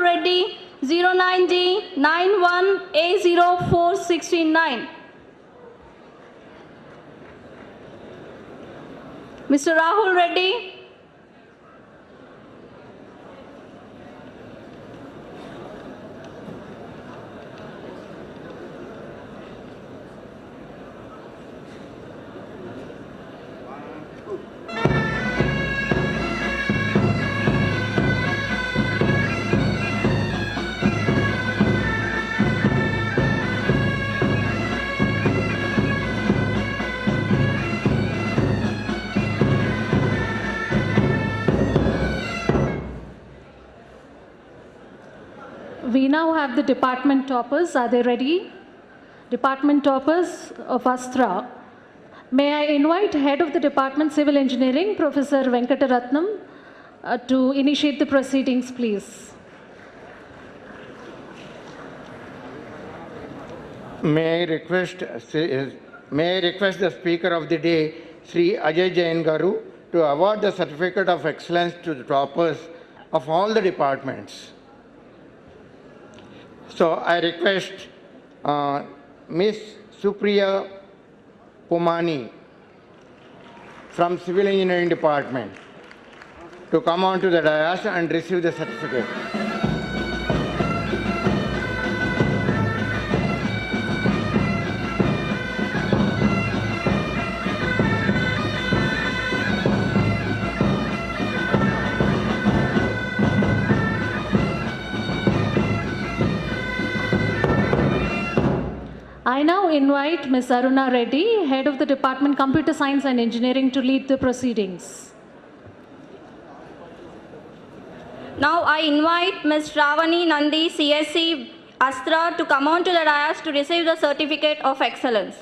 Reddy, 09D 91A0469. Mr. Rahul Reddy. We now have the department toppers. Are they ready? Department toppers of Astra. May I invite Head of the Department Civil Engineering, Professor Venkataratnam, to initiate the proceedings, please. May I request the Speaker of the Day, Sri Ajay Jain Garu, to award the Certificate of Excellence to the toppers of all the departments. So I request Ms. Supriya Pumani from Civil Engineering Department to come on to the dais and receive the certificate. I now invite Ms. Aruna Reddy, Head of the Department Computer Science and Engineering, to lead the proceedings. Now I invite Ms. Ravani Nandi, CSC Astra, to come on to the dais to receive the Certificate of Excellence.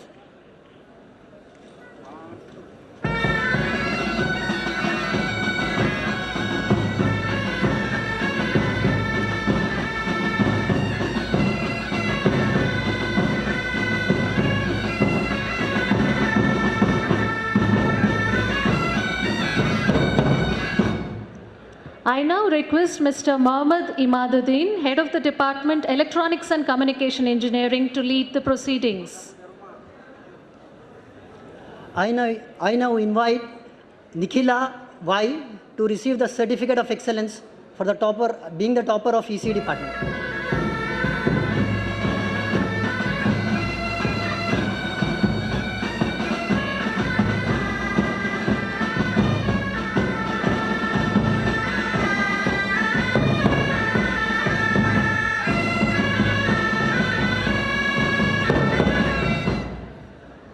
I now request Mr. Mohammad Imaduddin, Head of the Department Electronics and Communication Engineering, to lead the proceedings. I now invite Nikhila Y to receive the Certificate of Excellence for the being the topper of EC department.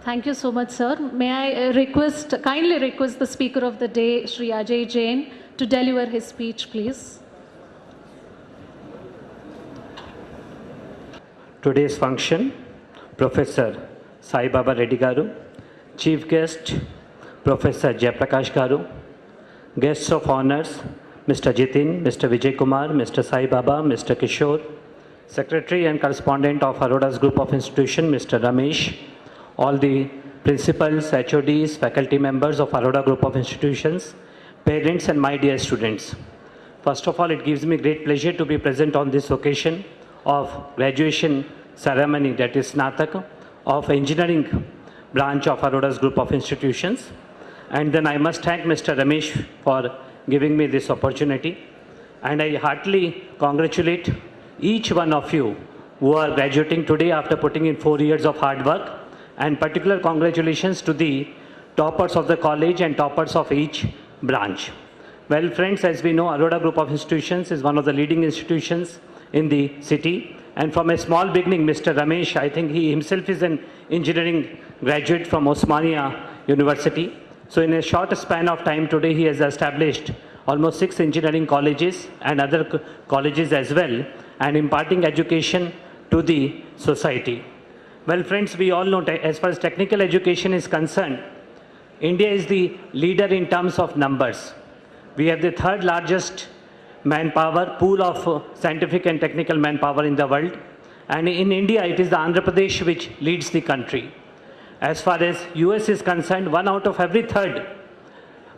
Thank you so much, sir. May I kindly request the Speaker of the Day, Sri Ajay Jain, to deliver his speech, please. Today's function, Professor Sai Baba Reddy Garu, Chief Guest, Professor Jayaprakash Garu, Guests of Honors, Mr. Jitin, Mr. Vijay Kumar, Mr. Sai Baba, Mr. Kishore, Secretary and Correspondent of Aroda's Group of Institution, Mr. Ramesh, all the principals, HODs, faculty members of Aroda Group of Institutions, parents and my dear students. First of all, it gives me great pleasure to be present on this occasion of graduation ceremony, that is Snatak, of engineering branch of Aroda's Group of Institutions. And then I must thank Mr. Ramesh for giving me this opportunity. And I heartily congratulate each one of you who are graduating today after putting in 4 years of hard work. And particular congratulations to the toppers of the college and toppers of each branch. Well, friends, as we know, Aroda Group of Institutions is one of the leading institutions in the city. And from a small beginning, Mr. Ramesh, I think he himself is an engineering graduate from Osmania University. So in a short span of time today, he has established almost 6 engineering colleges and other colleges as well, and imparting education to the society. Well, friends, we all know as far as technical education is concerned, India is the leader in terms of numbers. We have the 3rd largest manpower, pool of scientific and technical manpower in the world. And in India, it is the Andhra Pradesh which leads the country. As far as US is concerned, 1 out of every 3rd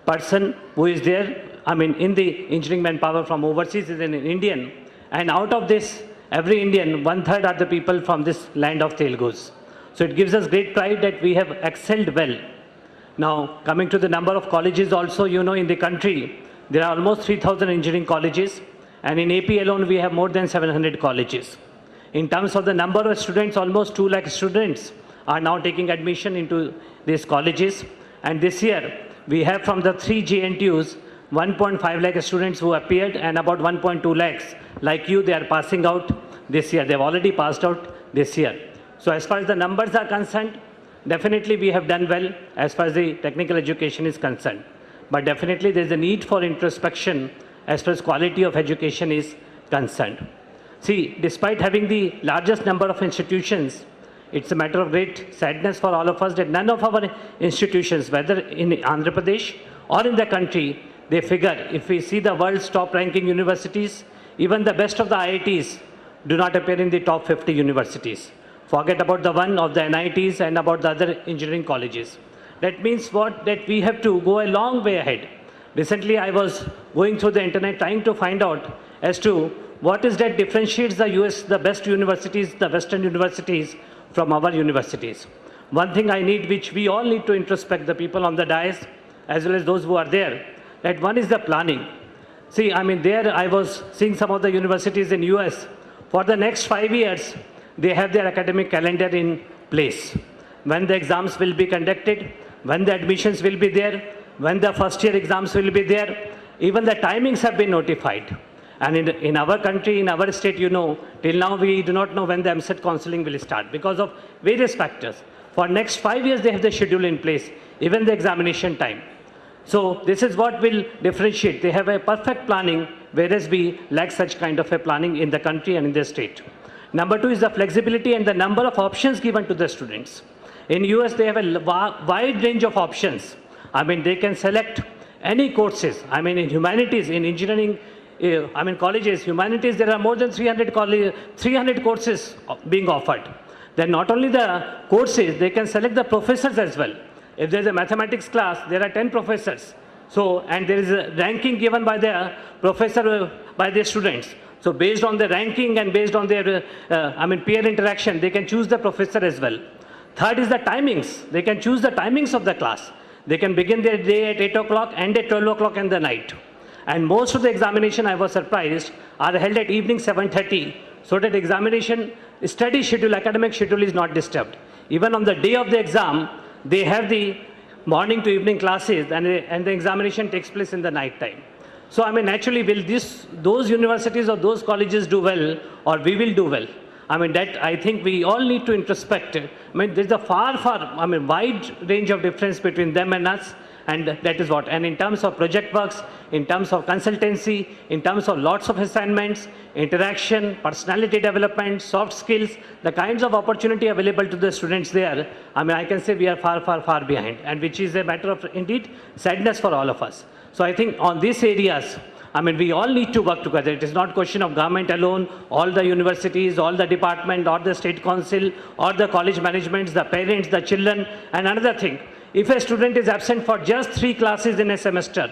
person who is there, in the engineering manpower from overseas is an Indian. And out of this, every Indian, 1/3 are the people from this land of Telugus. So it gives us great pride that we have excelled well. Now, coming to the number of colleges also, you know, in the country, there are almost 3,000 engineering colleges, and in AP alone, we have more than 700 colleges. In terms of the number of students, almost 2 lakh students are now taking admission into these colleges. And this year, we have from the 3 JNTUs, 1.5 lakh students who appeared, and about 1.2 lakhs, like you, they are passing out this year. They've already passed out this year. So as far as the numbers are concerned, definitely we have done well as far as the technical education is concerned. But definitely there is a need for introspection as far as quality of education is concerned. See, despite having the largest number of institutions, it's a matter of great sadness for all of us that none of our institutions, whether in Andhra Pradesh or in the country, they figure, if we see the world's top ranking universities, even the best of the IITs do not appear in the top 50 universities. Forget about the one of the NITs and about the other engineering colleges. That means what? That we have to go a long way ahead. Recently, I was going through the internet trying to find out as to what is that differentiates the US, the best universities, the Western universities from our universities. One thing I need, which we all need to introspect, the people on the dais, as well as those who are there, that one is the planning. See, I mean, there I was seeing some of the universities in US. For the next 5 years, they have their academic calendar in place. When the exams will be conducted, when the admissions will be there, when the first year exams will be there, even the timings have been notified. And in our country, in our state, you know, till now we do not know when the MCET counseling will start because of various factors. For next 5 years, they have the schedule in place, even the examination time. So this is what will differentiate. They have a perfect planning, whereas we lack such kind of a planning in the country and in the state. Number 2 is the flexibility and the number of options given to the students. In US, they have a wide range of options. I mean, they can select any courses. I mean, in humanities, in engineering, colleges, humanities, there are more than 300 courses being offered. Then not only the courses, they can select the professors as well. If there's a mathematics class, there are 10 professors. So, and there is a ranking given by the professor, by the students. So based on the ranking and based on their, peer interaction, they can choose the professor as well. Third is the timings. They can choose the timings of the class. They can begin their day at 8 o'clock, end at 12 o'clock in the night. And most of the examination, I was surprised, are held at evening 7:30, so that examination study schedule, academic schedule is not disturbed. Even on the day of the exam, they have the morning to evening classes, and the examination takes place in the night time. So, I mean, naturally, will those universities or those colleges do well, or we will do well? I mean, that I think we all need to introspect. I mean, there's a wide range of difference between them and us, and that is what. And in terms of project works, in terms of consultancy, in terms of lots of assignments, interaction, personality development, soft skills, the kinds of opportunity available to the students there, I mean, I can say we are far behind, and which is a matter of indeed sadness for all of us. So I think on these areas, I mean, we all need to work together. It is not question of government alone, all the universities, all the department, or the state council, or the college managements, the parents, the children. And another thing, if a student is absent for just 3 classes in a semester,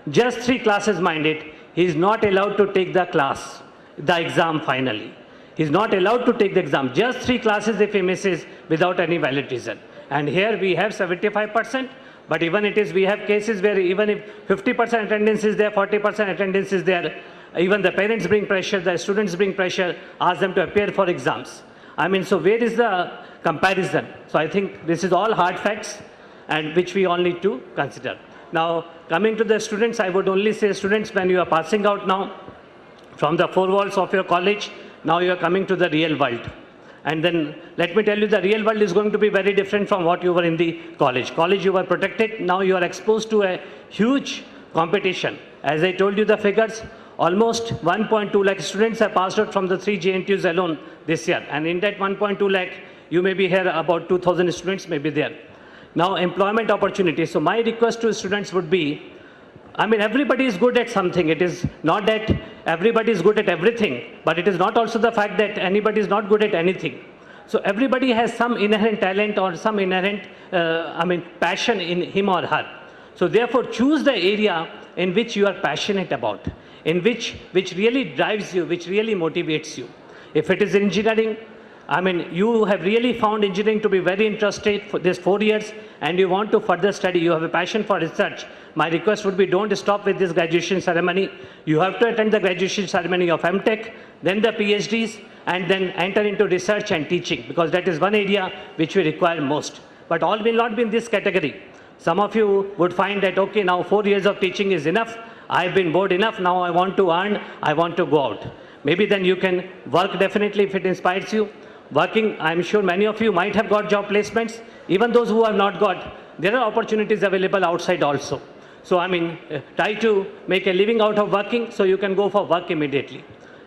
just 3 classes, mind it, he is not allowed to take the class, the exam finally. He is not allowed to take the exam. Just 3 classes if he misses without any valid reason. And here we have 75%. But even we have cases where even if 50% attendance is there, 40% attendance is there, even the parents bring pressure, the students bring pressure, ask them to appear for exams. I mean, so where is the comparison? So I think this is all hard facts, and which we all need to consider. Now, coming to the students, I would only say, students, when you are passing out now from the 4 walls of your college, now you are coming to the real world. And then let me tell you, the real world is going to be very different from what you were in the college. College, you were protected. Now you are exposed to a huge competition. As I told you the figures, almost 1.2 lakh students have passed out from the 3 JNTUs alone this year. And in that 1.2 lakh, you may be here about 2,000 students may be there. Now, employment opportunities. So my request to students would be, I mean, everybody is good at something. It is not that everybody is good at everything, but it is not also the fact that anybody is not good at anything. So everybody has some inherent talent or some inherent, passion in him or her. So therefore, choose the area in which you are passionate about. in which really drives you, which really motivates you. If it is engineering, I mean, you have really found engineering to be very interested for this 4 years and you want to further study, you have a passion for research, my request would be don't stop with this graduation ceremony. You have to attend the graduation ceremony of MTech, then the PhDs, and then enter into research and teaching, because that is one area which we require most. But all will not be in this category. Some of you would find that, okay, now 4 years of teaching is enough, I've been bored enough, now I want to earn, I want to go out. Maybe then you can work definitely if it inspires you. Working, I'm sure many of you might have got job placements. Even those who have not got, there are opportunities available outside also. So I mean, try to make a living out of working so you can go for work immediately.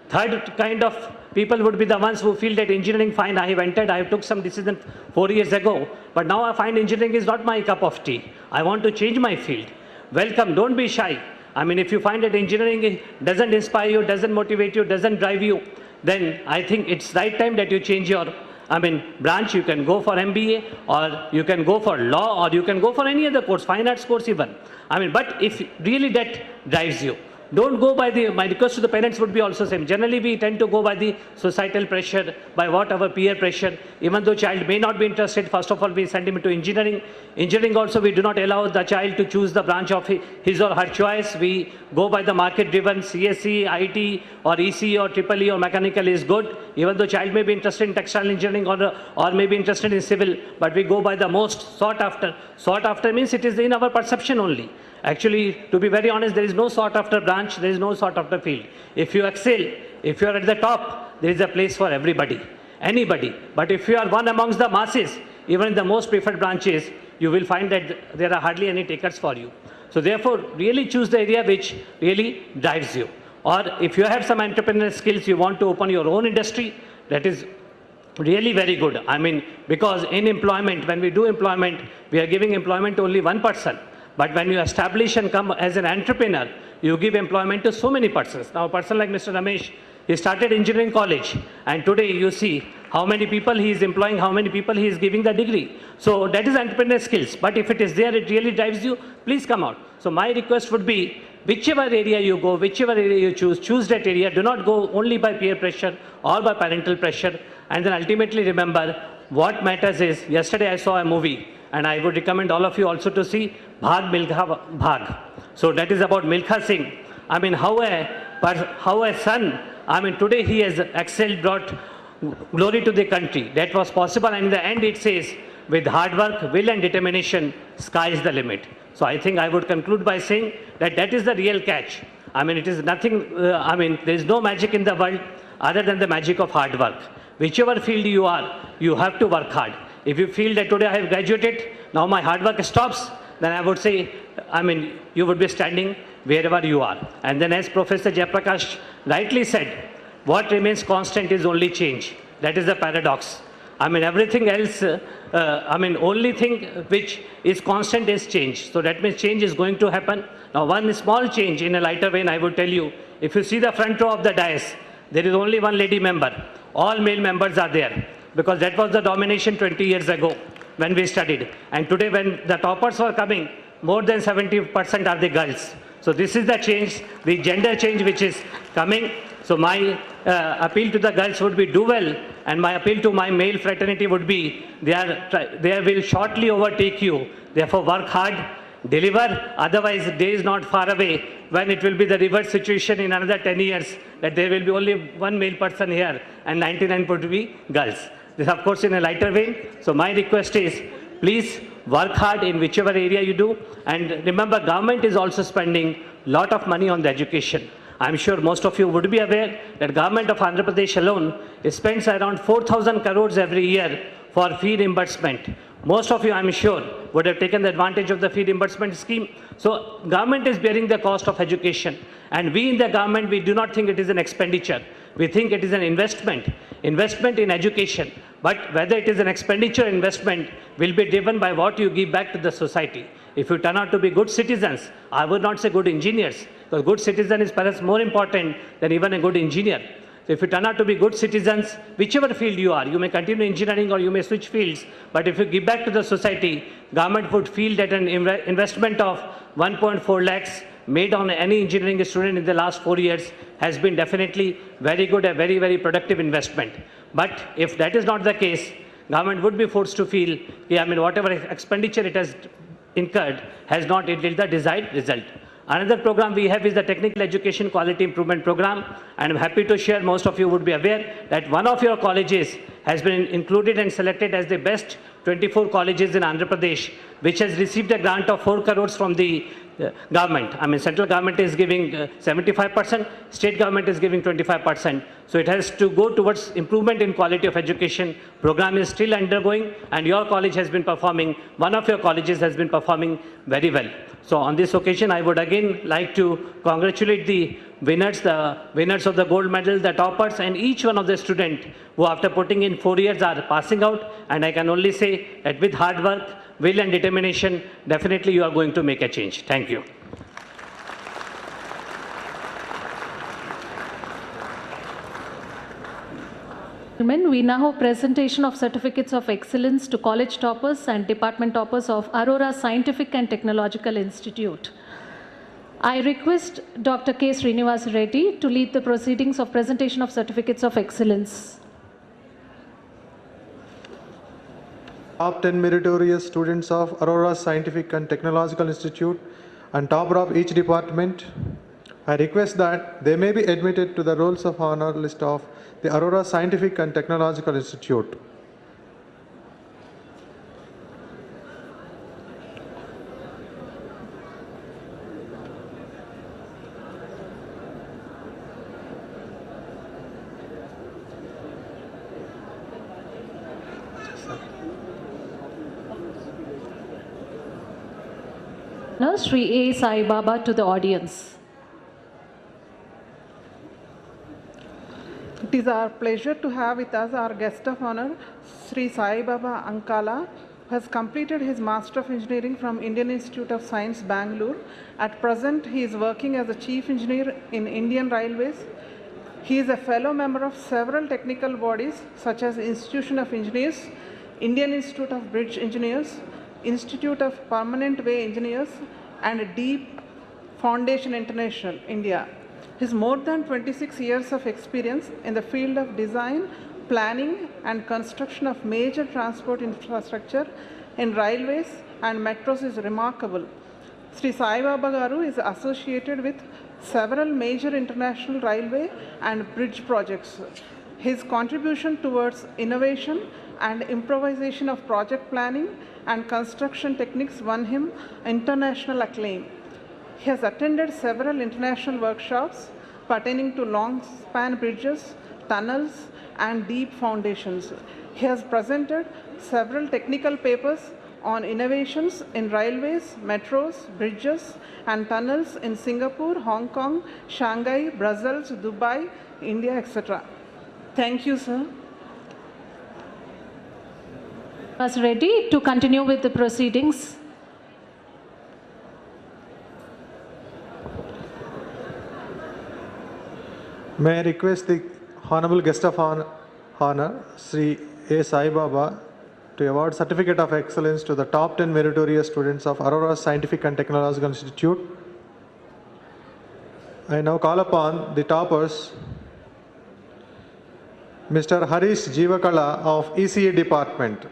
Third kind of people would be the ones who feel that engineering, fine, I have entered, I have took some decision 4 years ago, but now I find engineering is not my cup of tea. I want to change my field. Welcome, don't be shy. I mean, if you find that engineering doesn't inspire you, doesn't motivate you, doesn't drive you, then I think it's right time that you change your, branch. You can go for MBA, or you can go for law, or you can go for any other course, fine arts course even. But if really that drives you, don't go by my request to the parents would be also same. Generally, we tend to go by the societal pressure, by what our peer pressure. Even though child may not be interested, first of all, we send him to engineering. Engineering also, we do not allow the child to choose the branch of his or her choice. We go by the market-driven CSE, IT, or EC, or EEE, or mechanical is good. Even though child may be interested in textile engineering or may be interested in civil, but we go by the most sought after. Sought after means it is in our perception only. Actually, to be very honest, there is no sought after branch, there is no sought after field. If you excel, if you are at the top, there is a place for everybody, anybody. But if you are one amongst the masses, even in the most preferred branches, you will find that there are hardly any takers for you. So therefore, really choose the area which really drives you. Or if you have some entrepreneurial skills, you want to open your own industry, that is really very good. Because in employment, when we do employment, we are giving employment to only one person. But when you establish and come as an entrepreneur, you give employment to so many persons. Now, a person like Mr. Ramesh, he started engineering college, and today you see how many people he is employing, how many people he is giving the degree. So that is entrepreneurial skills. But if it is there, it really drives you, please come out. So my request would be, whichever area you go, whichever area you choose that area. Do not go only by peer pressure or by parental pressure. And then ultimately remember, what matters is, yesterday I saw a movie, and I would recommend all of you also to see Bhag Milkha Bhag. So that is about Milkha Singh. How a son, today he has excelled, brought glory to the country. That was possible, and in the end it says, with hard work, will and determination, sky is the limit. So I think I would conclude by saying that that is the real catch. It is nothing, there is no magic in the world other than the magic of hard work. Whichever field you are, you have to work hard. If you feel that today I have graduated, now my hard work stops, then I would say, you would be standing wherever you are. And then as Professor Jayaprakash rightly said, what remains constant is only change. That is the paradox. Everything else, only thing which is constant is change. So that means change is going to happen. Now, one small change in a lighter vein, I would tell you, if you see the front row of the dais, there is only one lady member. All male members are there, because that was the domination 20 years ago when we studied. And today when the toppers were coming, more than 70% are the girls. So this is the change, the gender change which is coming. So my appeal to the girls would be, do well, and my appeal to my male fraternity would be, they will shortly overtake you. Therefore work hard, deliver, otherwise day is not far away when it will be the reverse situation in another 10 years, that there will be only one male person here and 99 would be girls. This of course in a lighter vein. So my request is, please work hard in whichever area you do, and remember, government is also spending a lot of money on the education. I'm sure most of you would be aware that government of Andhra Pradesh alone spends around 4,000 crores every year for fee reimbursement. Most of you, I'm sure, would have taken the advantage of the fee reimbursement scheme. So government is bearing the cost of education, and we in the government, we do not think it is an expenditure. We think it is an investment in education. But whether it is an expenditure or investment will be driven by what you give back to the society. If you turn out to be good citizens, I would not say good engineers, because good citizen is perhaps more important than even a good engineer. So if you turn out to be good citizens, whichever field you are, you may continue engineering or you may switch fields, but if you give back to the society, government would feel that an investment of 1.4 lakhs made on any engineering student in the last 4 years has been definitely very good, a very, very productive investment. But if that is not the case, government would be forced to feel, yeah, I mean, whatever expenditure it has incurred has not yielded the desired result. Another program we have is the Technical Education Quality Improvement Program, and I'm happy to share, most of you would be aware that one of your colleges has been included and selected as the best 24 colleges in Andhra Pradesh, which has received a grant of 4 crores from the government. I mean, central government is giving 75%, state government is giving 25%. So it has to go towards improvement in quality of education. Program is still undergoing, and your college has been performing, one of your colleges has been performing very well. So on this occasion, I would again like to congratulate the winners of the gold medal, the toppers, and each one of the students who after putting in 4 years are passing out. And I can only say that with hard work, will and determination, definitely you are going to make a change. Thank you. We now have presentation of certificates of excellence to college toppers and department toppers of Aurora Scientific and Technological Institute. I request Dr. K. Srinivas Reddy to lead the proceedings of presentation of certificates of excellence. Top 10 meritorious students of Aurora Scientific and Technological Institute and topper of each department, I request that they may be admitted to the rolls of honor list of the Aurora Scientific and Technological Institute. Now, Sri A. Sai Baba to the audience. It is our pleasure to have with us our guest of honor, Sri Sai Baba Ankala, who has completed his Master of Engineering from Indian Institute of Science, Bangalore. At present, he is working as a Chief Engineer in Indian Railways. He is a fellow member of several technical bodies such as Institution of Engineers, Indian Institute of Bridge Engineers, Institute of Permanent Way Engineers, and Deep Foundation International, India. His more than 26 years of experience in the field of design, planning, and construction of major transport infrastructure in railways and metros is remarkable. Sri Sai Baba Garu is associated with several major international railway and bridge projects. His contribution towards innovation and improvisation of project planning and construction techniques won him international acclaim. He has attended several international workshops pertaining to long-span bridges, tunnels, and deep foundations. He has presented several technical papers on innovations in railways, metros, bridges, and tunnels in Singapore, Hong Kong, Shanghai, Brussels, Dubai, India, etc. Thank you, sir. Was ready to continue with the proceedings. May I request the Honorable Guest of Honor, Sri A. Sai Baba, to award Certificate of Excellence to the top 10 meritorious students of Aurora Scientific and Technological Institute. I now call upon the toppers, Mr. Harish Jeevakala of ECE Department.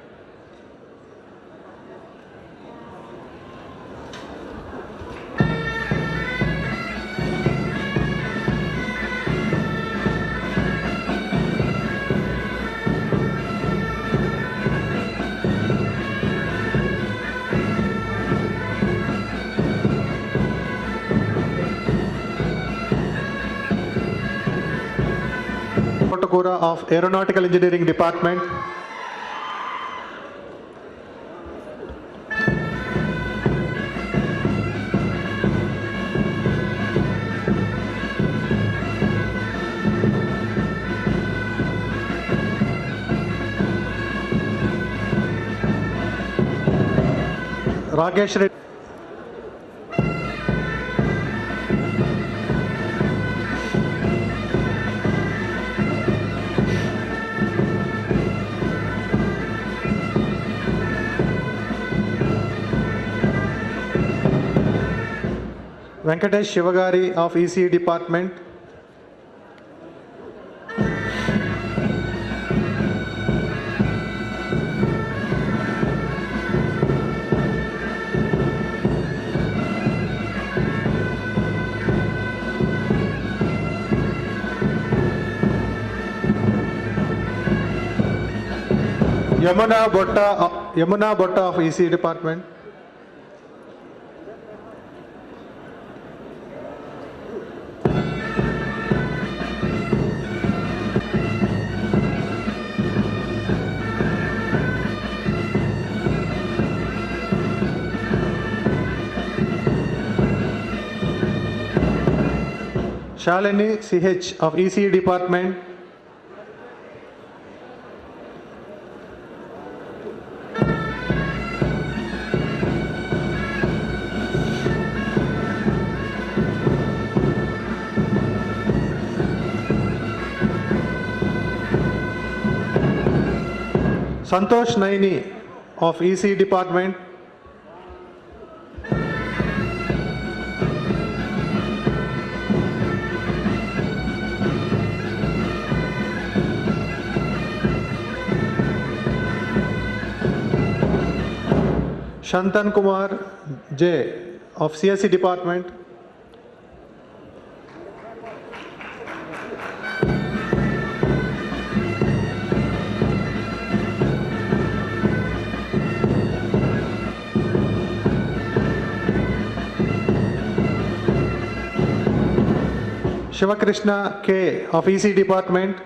Kotakura of Aeronautical Engineering Department. Rakesh Reddy. Venkatesh Shivagari of ECE Department, Yamuna Botta of ECE Department, Shalini CH of ECE Department, Santosh Naini of ECE Department, Shantan Kumar J of CSE Department, Shivakrishna K of ECE Department,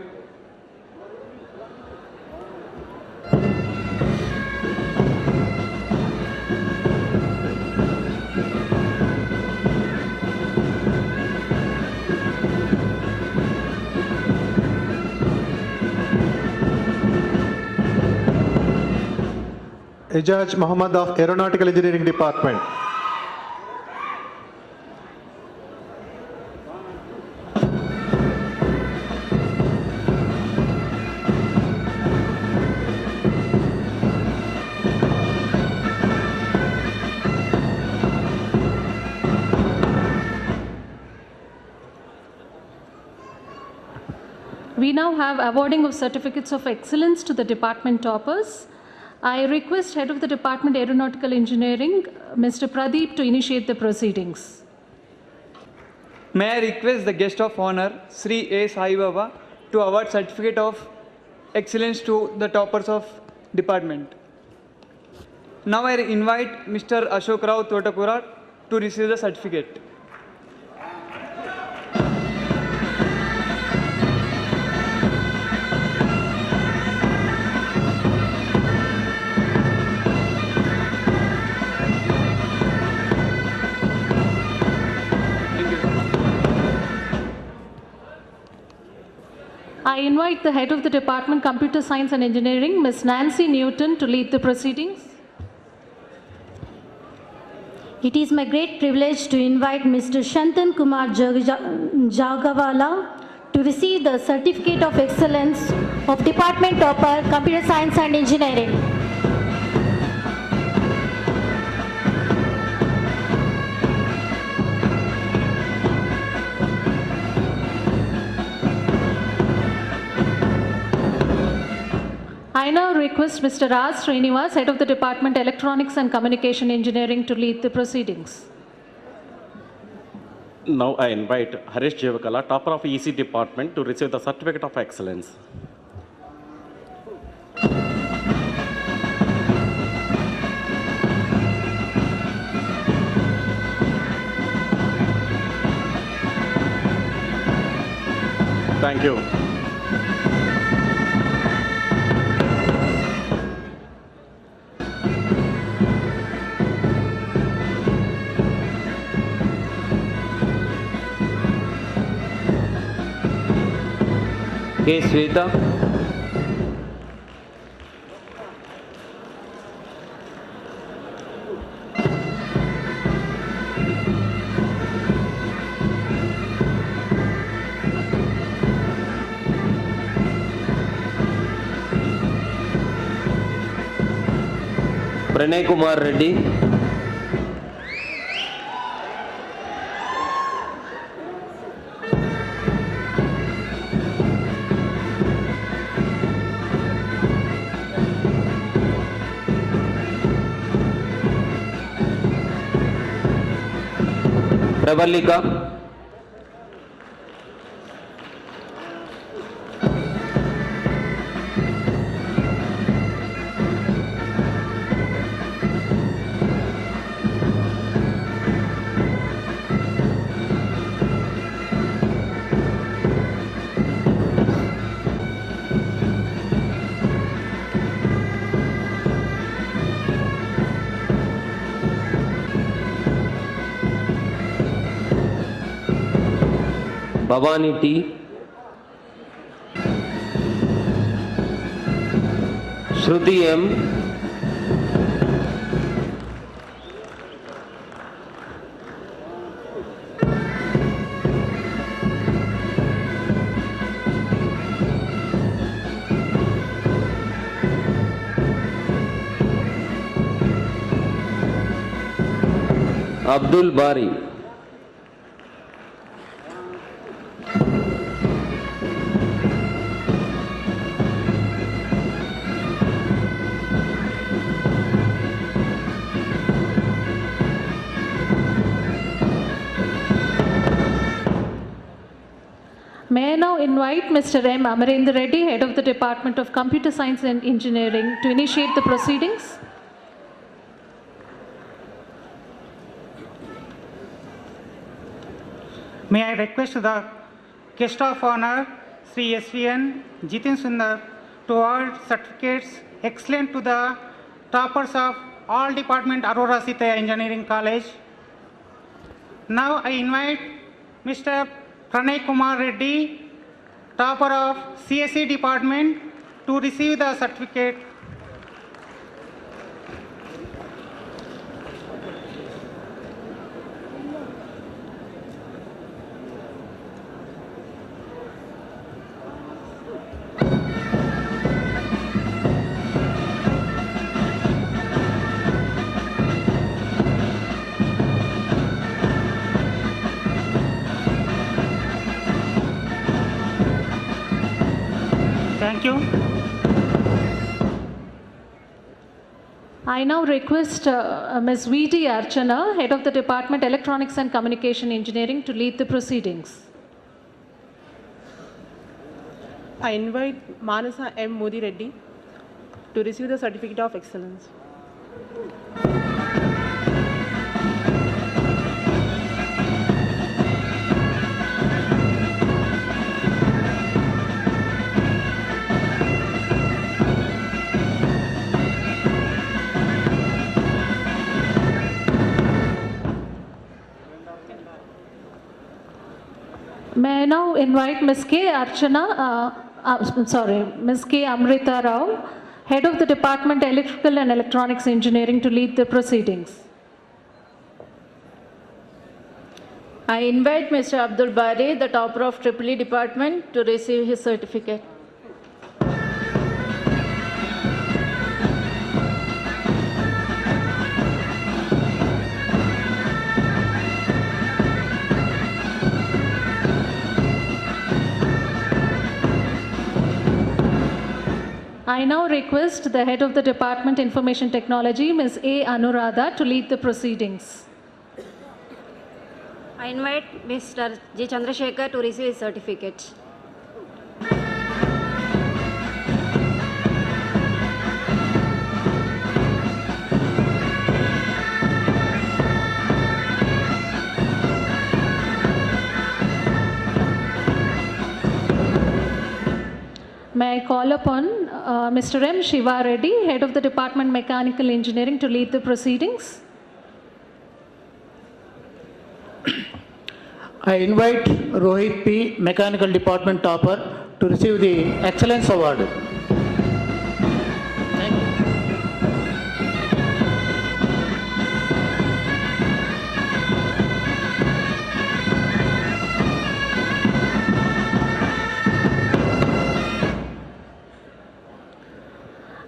Ijaz Muhammad of Aeronautical Engineering Department, We now have awarding of certificates of excellence to the department toppers. I request Head of the Department Aeronautical Engineering, Mr. Pradeep, to initiate the proceedings. May I request the guest of honor, Sri A. Sai Baba, to award certificate of excellence to the toppers of department. Now I invite Mr. Ashok Rao Totakura to receive the certificate. I invite the Head of the Department, Computer Science and Engineering, Ms. Nancy Newton, to lead the proceedings. It is my great privilege to invite Mr. Shantan Kumar Jagawala to receive the Certificate of Excellence of Department Topper, Computer Science and Engineering. I now request Mr. Raj Srinivas, Head of the Department, Electronics and Communication Engineering, to lead the proceedings. Now I invite Harish Jivakala, topper of EC Department, to receive the Certificate of Excellence. Thank you. K. Sweta, Pranay Kumar Reddy, Pravalika, Bhavani T, Shruti M, Abdul Bari, May I now invite Mr. M. Amarendra Reddy, Head of the Department of Computer Science and Engineering, to initiate the proceedings. May I request the guest of honor, Sri SVN Jitin Sundar, to award certificates excellent to the toppers of all department Aurora Sitaya Engineering College. Now I invite Mr. Pranay Kumar Reddy, topper of CSE department, to receive the certificate. Thank you. I now request Ms. V.T. Archana, Head of the Department Electronics and Communication Engineering, to lead the proceedings. I invite Manasa M. Modi Reddy to receive the Certificate of Excellence. May I now invite Ms. K. Ms. K. Amrita Rao, Head of the Department Electrical and Electronics Engineering, to lead the proceedings. I invite Mr. Abdul Bari, the topper of EEE department, to receive his certificate. I now request the Head of the Department Information Technology, Ms. A. Anuradha, to lead the proceedings. I invite Mr. G. Chandrasekhar to receive his certificate. May I call upon Mr. M. Shiva Reddy, Head of the Department Mechanical Engineering, to lead the proceedings. I invite Rohit P., Mechanical Department topper, to receive the Excellence Award.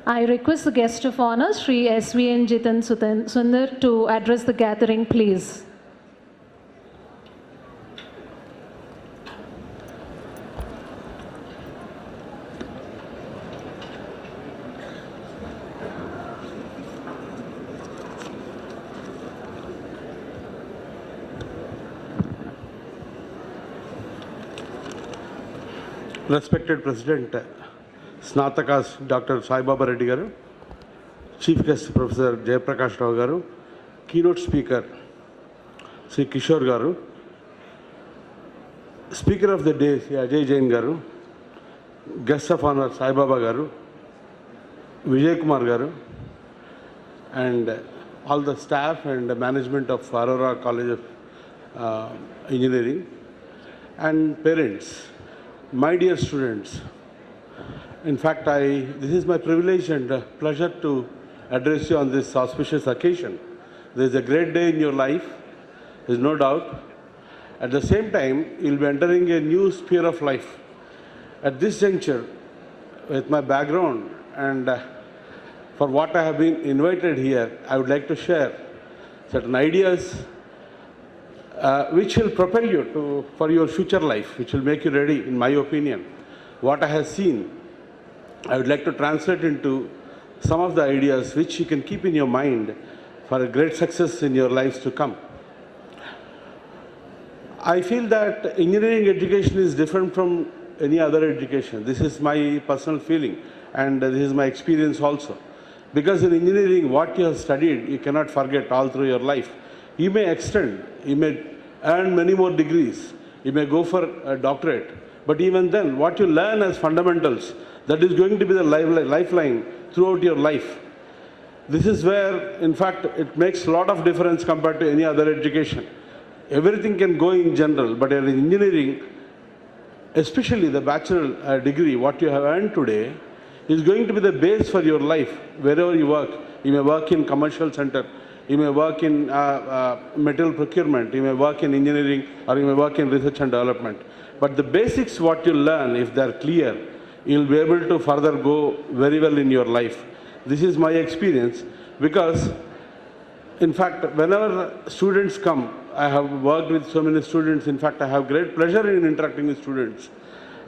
I request the guest of honor, Sri SVN Jitin Sundar, to address the gathering, please. Respected President, Snatakas Dr. Sai Baba Reddy garu, Chief Guest Professor Jayaprakash Rao garu, Keynote Speaker Sri Kishore garu, Speaker of the Day Sri Ajay Jain garu, Guest of Honor Sai Baba garu, Vijay Kumar garu, and all the staff and the management of Aurora College of Engineering, and parents, my dear students. In fact, this is my privilege and pleasure to address you on this auspicious occasion. There is a great day in your life, there is no doubt. At the same time, you will be entering a new sphere of life. At this juncture, with my background and for what I have been invited here, I would like to share certain ideas which will propel you for your future life, which will make you ready, in my opinion. What I have seen, I would like to translate into some of the ideas which you can keep in your mind for a great success in your lives to come. I feel that engineering education is different from any other education. This is my personal feeling, and this is my experience also. Because in engineering, what you have studied, you cannot forget all through your life. You may extend, you may earn many more degrees, you may go for a doctorate, but even then, what you learn as fundamentals, that is going to be the lifeline throughout your life. This is where, in fact, it makes a lot of difference compared to any other education. Everything can go in general, but in engineering, especially the bachelor degree, what you have earned today, is going to be the base for your life, wherever you work. You may work in commercial center, you may work in material procurement, you may work in engineering, or you may work in research and development. But the basics what you learn, if they are clear, you will be able to further go very well in your life. This is my experience, because in fact, whenever students come, I have worked with so many students. In fact, I have great pleasure in interacting with students.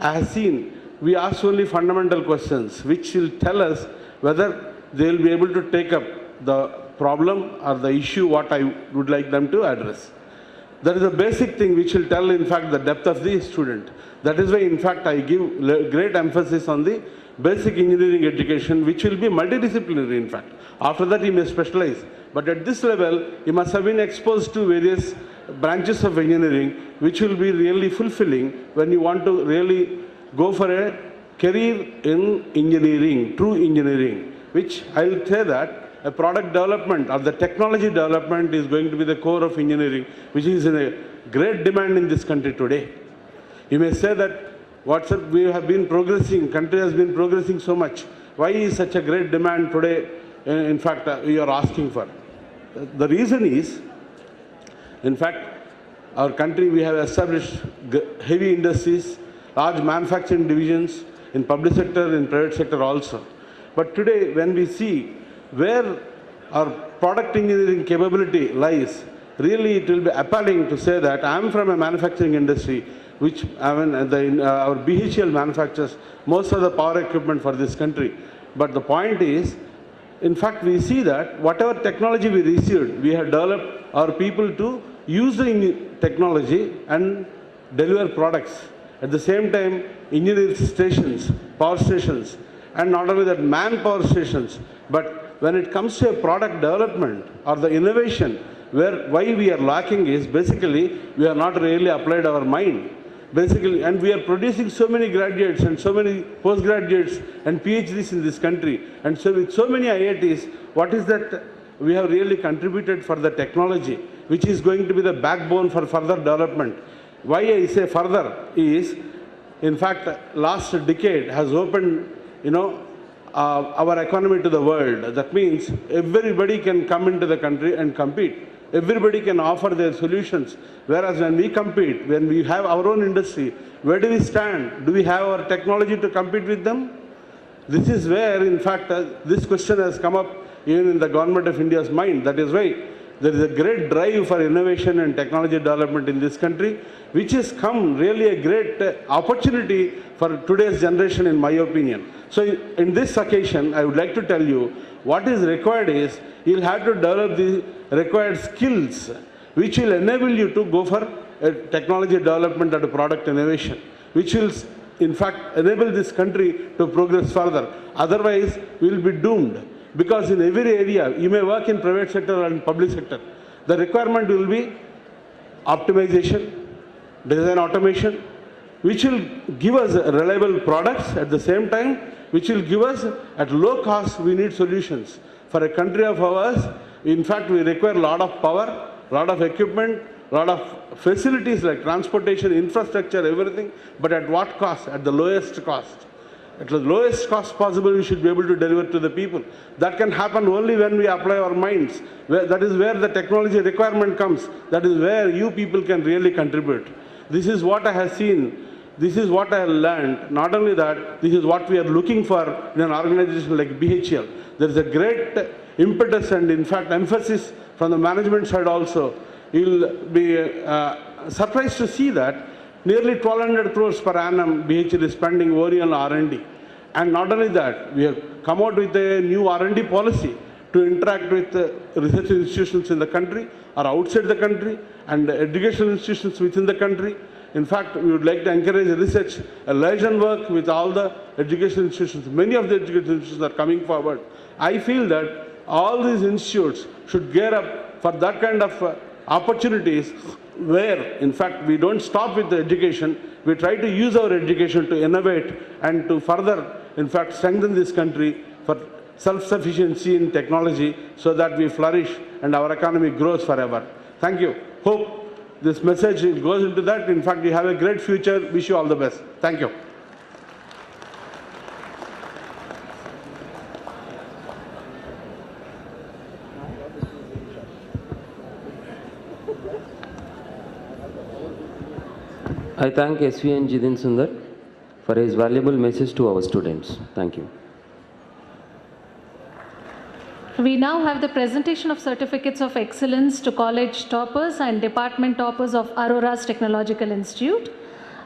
I have seen, we ask only fundamental questions, which will tell us whether they will be able to take up the problem or the issue what I would like them to address. That is a basic thing which will tell, in fact, the depth of the student. That is why, in fact, I give great emphasis on the basic engineering education, which will be multidisciplinary, in fact. After that, you may specialize. But at this level, you must have been exposed to various branches of engineering, which will be really fulfilling when you want to really go for a career in engineering, true engineering, which I will say that a product development or the technology development is going to be the core of engineering, which is in a great demand in this country today. You may say that we have been progressing, country has been progressing so much. Why is such a great demand today, in fact, we are asking for? The reason is, in fact, our country, we have established heavy industries, large manufacturing divisions in public sector, in private sector also. But today, when we see where our product engineering capability lies, really it will be appalling to say that I am from a manufacturing industry, which our BHEL manufactures most of the power equipment for this country. But the point is, in fact, we see that whatever technology we received, we have developed our people to use the technology and deliver products. At the same time, engineering stations, power stations, and not only that, manpower stations, but when it comes to a product development or the innovation, why we are lacking is basically we are not really applied our mind. Basically, and we are producing so many graduates and so many postgraduates and PhDs in this country, and so with so many IITs, what is that we have really contributed for the technology, which is going to be the backbone for further development. Why I say further is, in fact, last decade has opened, our economy to the world. That means everybody can come into the country and compete. Everybody can offer their solutions. Whereas when we compete, when we have our own industry, where do we stand? Do we have our technology to compete with them? This is where, in fact, this question has come up even in the government of India's mind. That is why there is a great drive for innovation and technology development in this country, which has come really a great opportunity for today's generation, in my opinion. So in this occasion, I would like to tell you what is required is you'll have to develop the required skills which will enable you to go for technology development and product innovation, which will in fact, enable this country to progress further. Otherwise, we will be doomed. Because in every area, you may work in private sector and public sector, the requirement will be optimization, design automation, which will give us reliable products at the same time, which will give us at low cost, we need solutions. For a country of ours, in fact, we require a lot of power, a lot of equipment, a lot of facilities like transportation, infrastructure, everything, but at what cost? At the lowest cost. At the lowest cost possible, we should be able to deliver to the people. That can happen only when we apply our minds. That is where the technology requirement comes. That is where you people can really contribute. This is what I have seen. This is what I have learned. Not only that, this is what we are looking for in an organization like BHEL. There is a great impetus and, in fact, emphasis from the management side also. You will be surprised to see that nearly 1,200 crores per annum BHEL is spending only on R&D. And not only that, we have come out with a new R&D policy to interact with research institutions in the country or outside the country and educational institutions within the country. In fact, we would like to encourage research, liaison work with all the educational institutions. Many of the educational institutions are coming forward. I feel that all these institutes should gear up for that kind of opportunities where, in fact, we don't stop with the education. We try to use our education to innovate and to further, in fact, strengthen this country for self-sufficiency in technology so that we flourish and our economy grows forever. Thank you. Hope this message goes into that. In fact, you have a great future. Wish you all the best. Thank you. I thank SVN Jitin Sundar for his valuable message to our students. Thank you. We now have the presentation of certificates of excellence to college toppers and department toppers of Aurora's Technological Institute.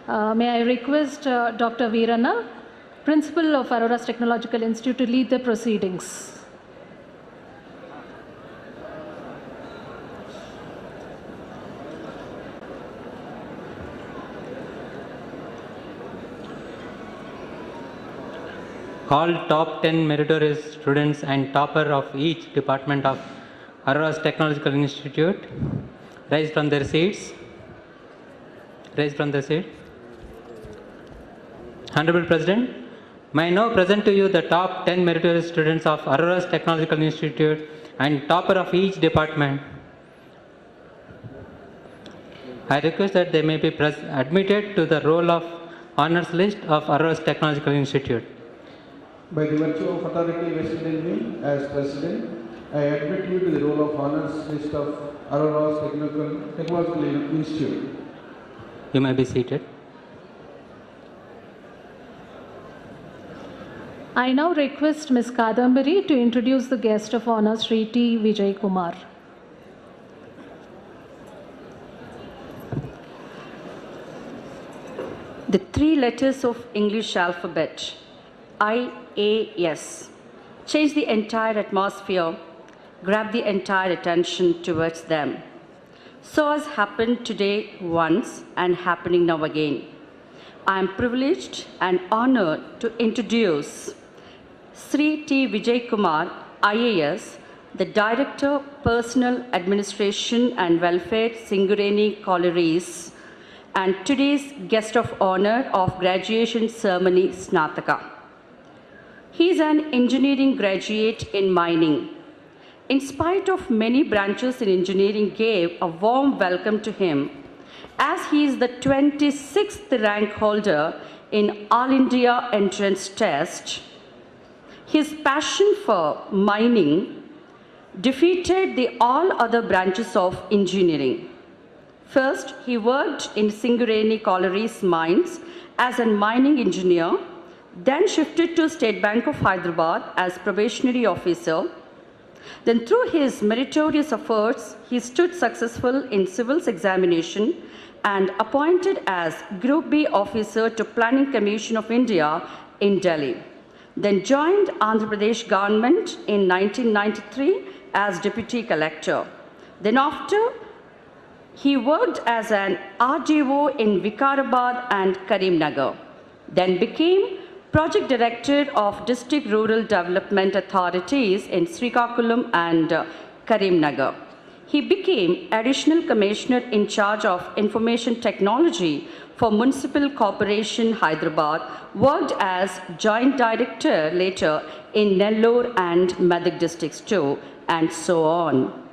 May I request Dr. Veeranna, Principal of Aurora's Technological Institute, to lead the proceedings. All top 10 meritorious students and topper of each department of Aurora's Technological Institute rise from their seats. Rise from their seat. Honorable President, may I now present to you the top 10 meritorious students of Aurora's Technological Institute and topper of each department. I request that they may be admitted to the roll of honors list of Aurora's Technological Institute. By the virtue of authority vested in me as President, I admit you to the roll of honors list of Aurora's Technological Institute. You may be seated. I now request Ms. Kadambari to introduce the guest of honor, Sri T. Vijay Kumar. The three letters of English alphabet, IAS, change the entire atmosphere, grab the entire attention towards them. So has happened today once and happening now again. I am privileged and honored to introduce Sri T. Vijay Kumar, IAS, the Director, Personal Administration and Welfare, Singareni Collieries, and today's guest of honor of graduation ceremony, Snataka. He is an engineering graduate in mining. In spite of many branches in engineering gave a warm welcome to him, as he is the 26th rank holder in All India Entrance Test. His passion for mining defeated the all other branches of engineering. First, he worked in Singareni Collieries mines as a mining engineer, then shifted to State Bank of Hyderabad as probationary officer. Then through his meritorious efforts, he stood successful in civils examination and appointed as Group B officer to Planning Commission of India in Delhi. Then joined Andhra Pradesh government in 1993 as deputy collector. Then after, he worked as an RDO in Vikarabad and Karimnagar. then became Project Director of District Rural Development Authorities in Srikakulam and Karimnagar. He became Additional Commissioner in charge of Information Technology for Municipal Corporation Hyderabad, worked as Joint Director later in Nellore and Medak districts too, and so on.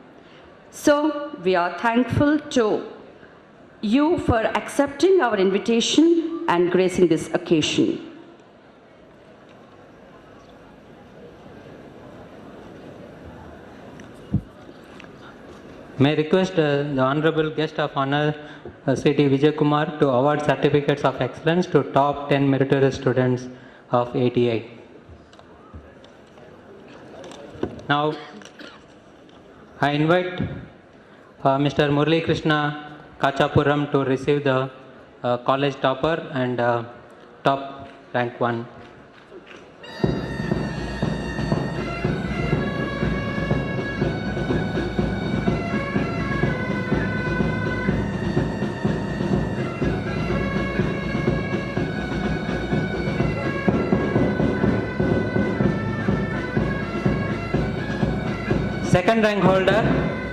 So we are thankful to you for accepting our invitation and gracing this occasion. May I request the Honorable Guest of Honor, Sri T. Vijay Kumar, to award certificates of excellence to top 10 meritorious students of ATI. Now, I invite Mr. Murali Krishna Kachapuram to receive the college topper and top rank 1. Second rank holder,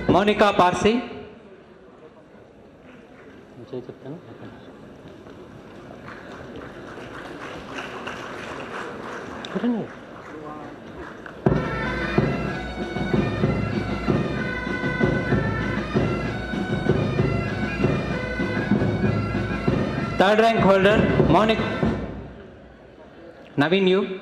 Monica Parsi. Third rank holder, Monica Naveen Yu.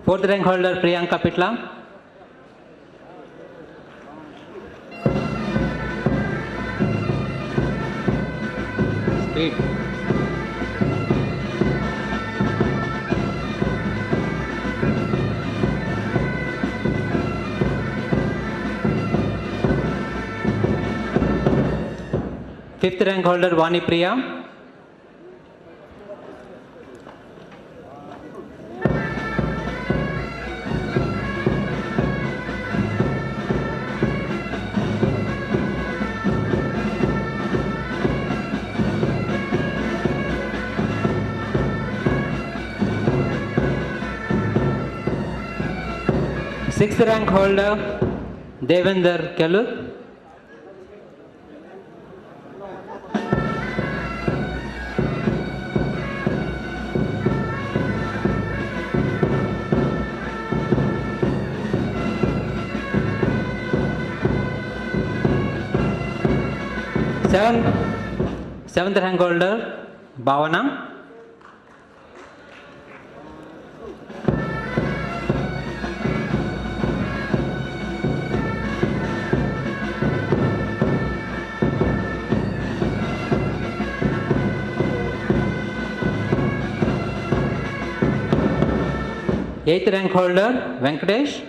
Fourth rank holder, Priyanka Pitla. Speed. Fifth rank holder, Vani Priya. Sixth rank holder, Devender Kelur. Seventh rank holder, Bhavana. Eighth rank holder, Venkatesh.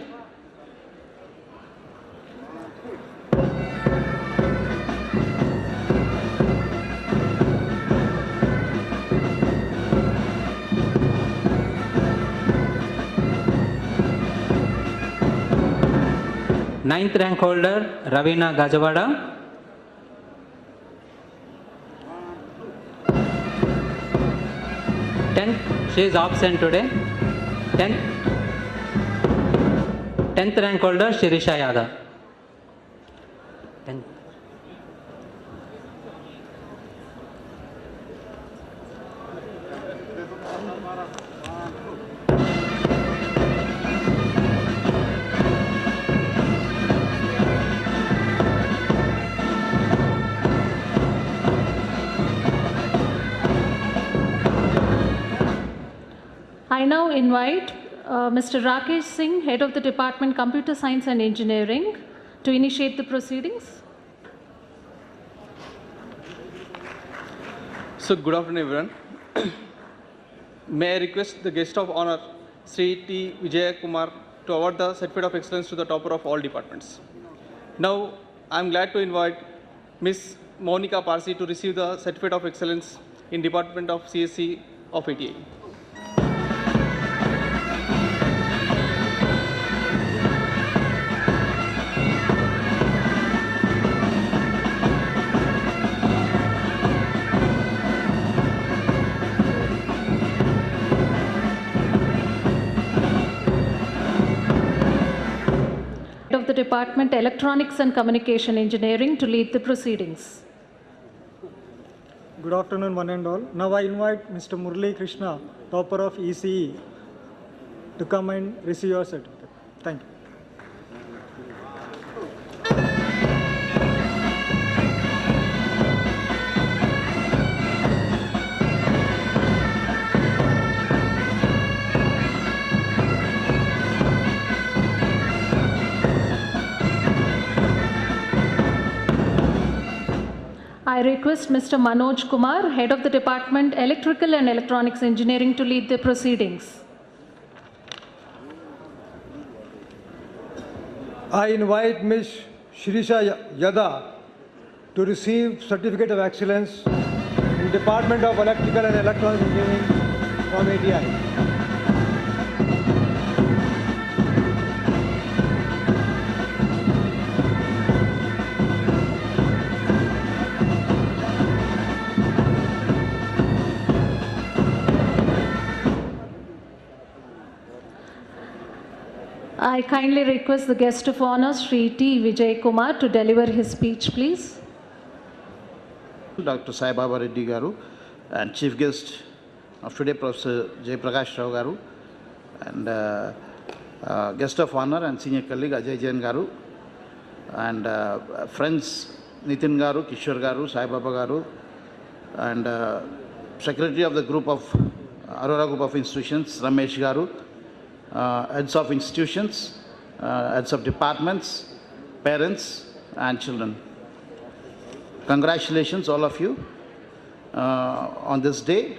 Ninth rank holder, Ravina Gajawada. She is absent today. 10th rank holder, Shirisha Yadav. I now invite Mr. Rakesh Singh, Head of the Department Computer Science and Engineering, to initiate the proceedings. So, good afternoon, everyone. May I request the guest of honor, Sri T. Vijay Kumar, to award the Certificate of Excellence to the topper of all departments. Now, I am glad to invite Ms. Monica Parsi to receive the Certificate of Excellence in Department of CSC of ATI. Head of the Department Electronics and Communication Engineering to lead the proceedings. Good afternoon, one and all. Now I invite Mr. Murali Krishna, topper of ECE, to come and receive your certificate. Thank you. I request Mr. Manoj Kumar, Head of the Department Electrical and Electronics Engineering to lead the proceedings. I invite Ms. Shirisha Yada to receive Certificate of Excellence in Department of Electrical and Electronics Engineering from ATI. I kindly request the guest of honor, Sri T. Vijay Kumar, to deliver his speech, please. Dr. Sai Baba Reddy Garu and Chief Guest of today, Professor Jay Prakash Rao Garu, and Guest of Honor and Senior Colleague Ajay Jain Garu, and friends Nitin Garu, Kishore Garu, Sai Baba Garu, and Secretary of the Group of Aurora Group of Institutions, Ramesh Garu, heads of institutions, heads of departments, parents and children. Congratulations all of you on this day.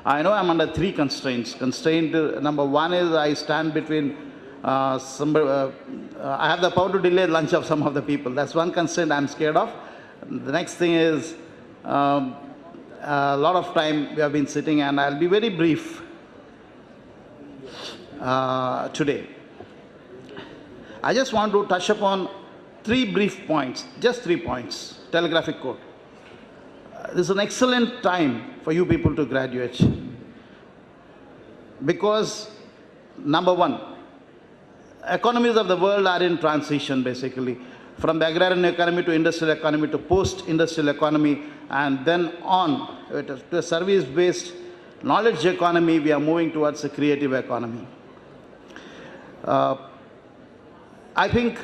I know I'm under three constraints. Constraint number one is I stand between I have the power to delay lunch of some of the people. That's one constraint I'm scared of. The next thing is a lot of time we have been sitting, and I'll be very brief today. I just want to touch upon three brief points, just 3 points, telegraphic code. This is an excellent time for you people to graduate, because number one, economies of the world are in transition basically, from the agrarian economy to industrial economy to post-industrial economy, and then on to a service-based knowledge economy. We are moving towards a creative economy. I think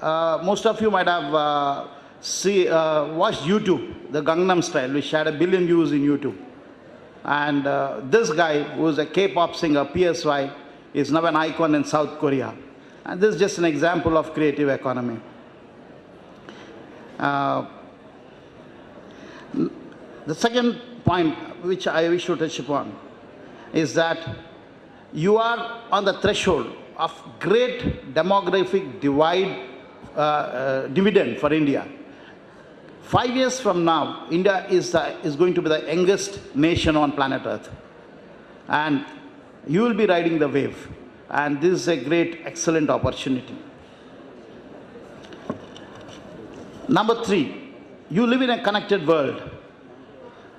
most of you might have watched YouTube, the Gangnam Style, which had 1 billion views in YouTube. And this guy, who is a K-pop singer, PSY, is now an icon in South Korea. And this is just an example of creative economy. The second point which I wish to touch upon is that you are on the threshold of great demographic dividend for India. 5 years from now, India is going to be the youngest nation on planet Earth. And you will be riding the wave. And this is a great, excellent opportunity. Number 3, you live in a connected world.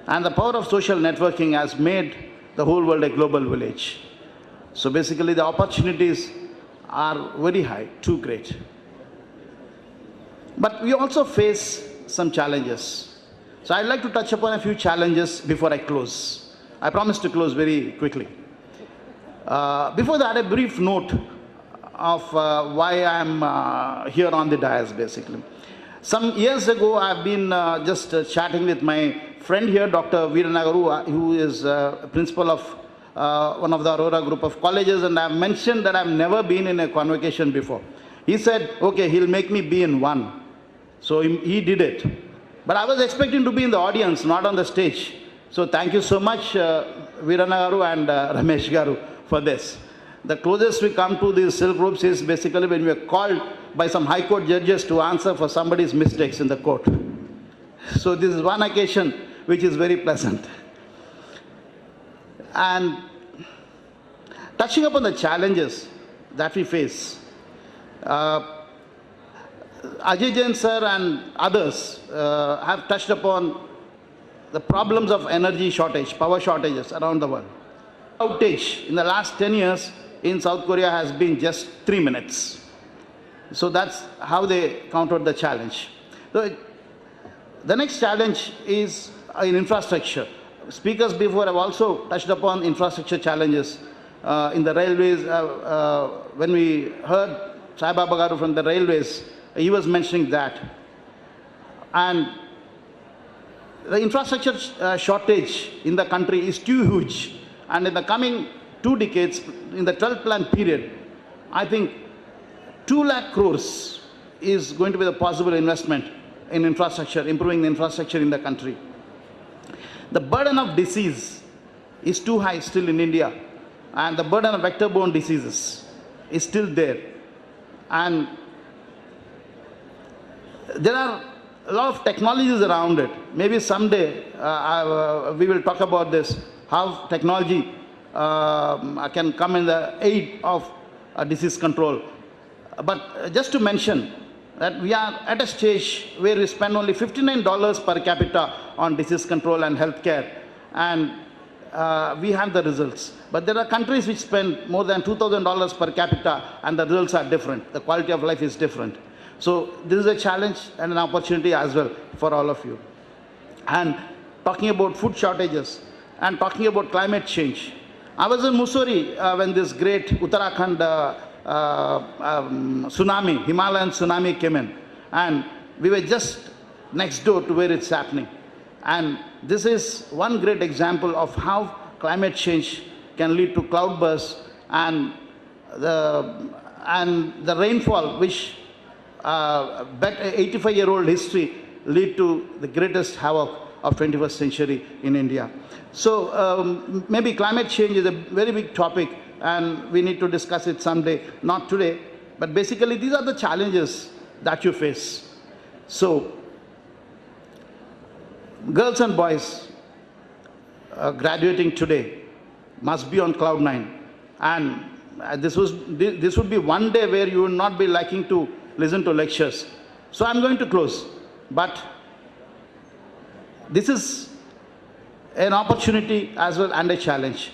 And the power of social networking has made the whole world a global village. So basically the opportunities are very high, too great. But we also face some challenges. So I'd like to touch upon a few challenges before I close. I promise to close very quickly. Before that, a brief note of why I'm here on the dais basically. Some years ago, I've been just chatting with my friend here, Dr. Veeranagaru, who is principal of one of the Aurora group of colleges, and I've mentioned that I've never been in a convocation before. He said, okay, he'll make me be in one. So he did it. But I was expecting to be in the audience, not on the stage. So thank you so much, Veeranagaru and Ramesh Garu, for this. The closest we come to these cell groups is basically when we are called by some high court judges to answer for somebody's mistakes in the court. So this is one occasion which is very pleasant. And touching upon the challenges that we face, Ajay Jain sir and others have touched upon the problems of energy shortage, power shortages around the world. Outage in the last 10 years in South Korea has been just 3 minutes. So that's how they countered the challenge. So the next challenge is in infrastructure. Speakers before have also touched upon infrastructure challenges in the railways. When we heard Sai Baba Garu from the railways, he was mentioning that. And the infrastructure shortage in the country is too huge. And in the coming 2 decades, in the 12th plan period, I think 2 lakh crores is going to be the possible investment in infrastructure, improving the infrastructure in the country. The burden of disease is too high still in India, and the burden of vector-borne diseases is still there. And there are a lot of technologies around it. Maybe someday we will talk about this, how technology can come in the aid of disease control. But just to mention that we are at a stage where we spend only $59 per capita on disease control and healthcare, and we have the results. But there are countries which spend more than $2,000 per capita, and the results are different. The quality of life is different. So this is a challenge and an opportunity as well for all of you. And talking about food shortages and talking about climate change. I was in Mussoorie when this great Uttarakhand tsunami, Himalayan tsunami came in. And we were just next door to where it's happening. And this is one great example of how climate change can lead to cloudbursts and the rainfall, which 85-year-old history lead to the greatest havoc of 21st century in India. So maybe climate change is a very big topic, and we need to discuss it someday, not today. But basically, these are the challenges that you face. So girls and boys graduating today must be on cloud 9. And this would be one day where you will not be liking to listen to lectures. So I'm going to close. But this is an opportunity as well and a challenge.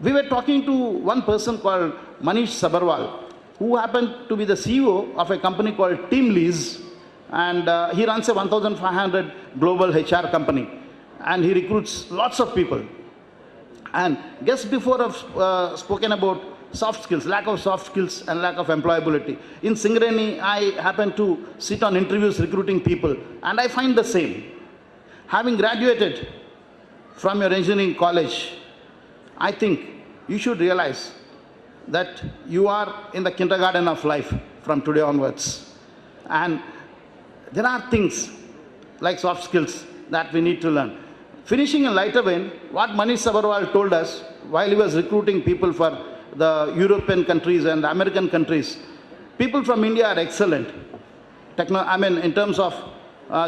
We were talking to one person called Manish Sabarwal, who happened to be the CEO of a company called TeamLease, and he runs a 1,500 global HR company, and he recruits lots of people. And guests before have spoken about soft skills, lack of soft skills and lack of employability. In Singareni, I happen to sit on interviews recruiting people, and I find the same. Having graduated from your engineering college, I think you should realize that you are in the kindergarten of life from today onwards. And there are things like soft skills that we need to learn. Finishing in lighter vein, what Manish Sabarwal told us while he was recruiting people for the European countries and the American countries, people from India are excellent. In terms of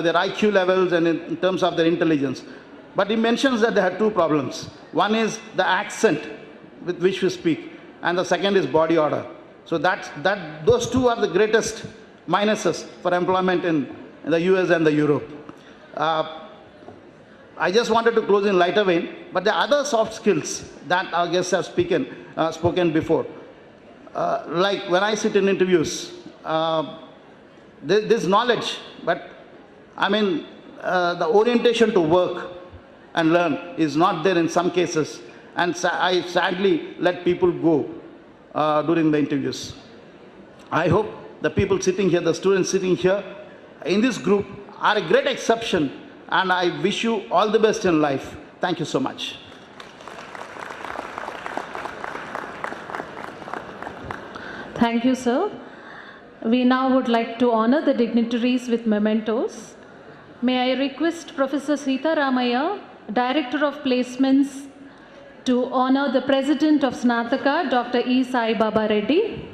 their IQ levels and in terms of their intelligence. But he mentions that they have 2 problems. One is the accent with which we speak, and the second is body odor. So those 2 are the greatest minuses for employment in the US and the Europe. I just wanted to close in lighter vein, but the other soft skills that our guests have spoken before, like when I sit in interviews, this knowledge, but the orientation to work and learn is not there in some cases, and I sadly let people go during the interviews. I hope the people sitting here, the students sitting here in this group are a great exception, and I wish you all the best in life. Thank you so much. Thank you, sir. We now would like to honor the dignitaries with mementos. May I request Professor Sita Ramaya, Director of Placements, to honor the President of Snataka, Dr. E. Sai Baba Reddy.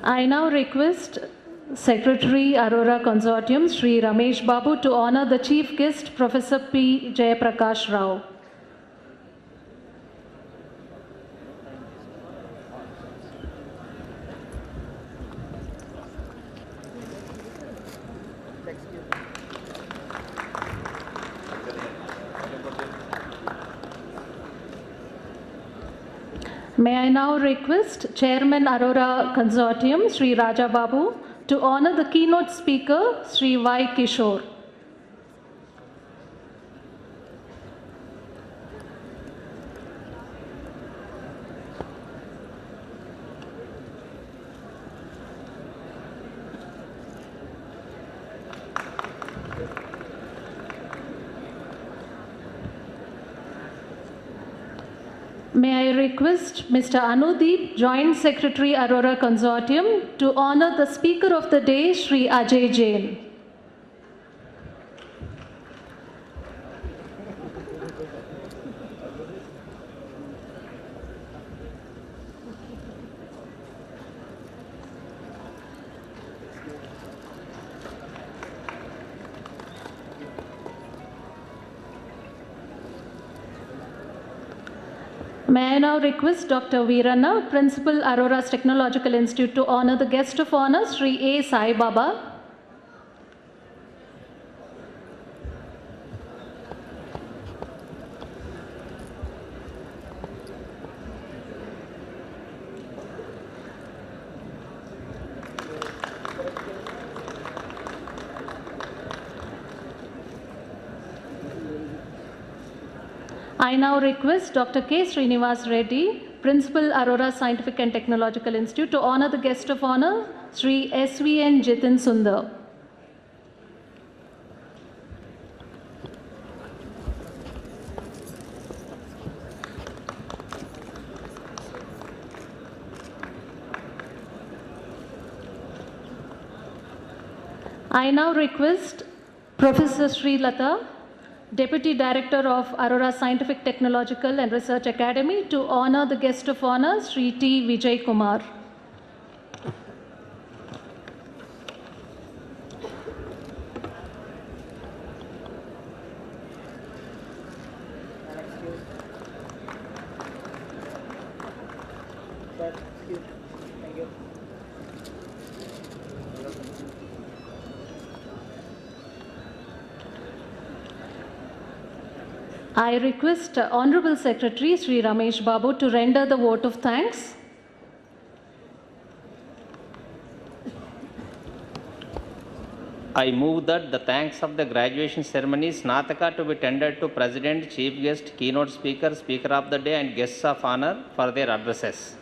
I now request Secretary Aurora Consortium, Sri Ramesh Babu, to honor the Chief Guest, Professor P. Jayaprakash Rao. May I now request Chairman Aurora Consortium, Sri Raja Babu, to honor the keynote speaker, Sri Y. Kishore. May I request Mr. Anudeep, Joint Secretary Aurora Consortium, to honor the Speaker of the Day, Sri Ajay Jain. May I now request Dr. Veeranna, Principal, Aurora's Technological Institute, to honor the guest of honor, Sri A. Sai Baba. I now request Dr. K. Srinivas Reddy, Principal, Aurora Scientific and Technological Institute, to honor the guest of honor, Sri S.V.N. Jitin Sundar. I now request Professor Sri Lata, Deputy Director of Aurora Scientific, Technological and Research Academy, to honor the guest of honor, Sri T. Vijay Kumar. I request Honorable Secretary Sri Ramesh Babu to render the vote of thanks. I move that the thanks of the graduation ceremony Snataka to be tendered to President, Chief Guest, Keynote Speaker, Speaker of the Day and Guests of Honor for their addresses.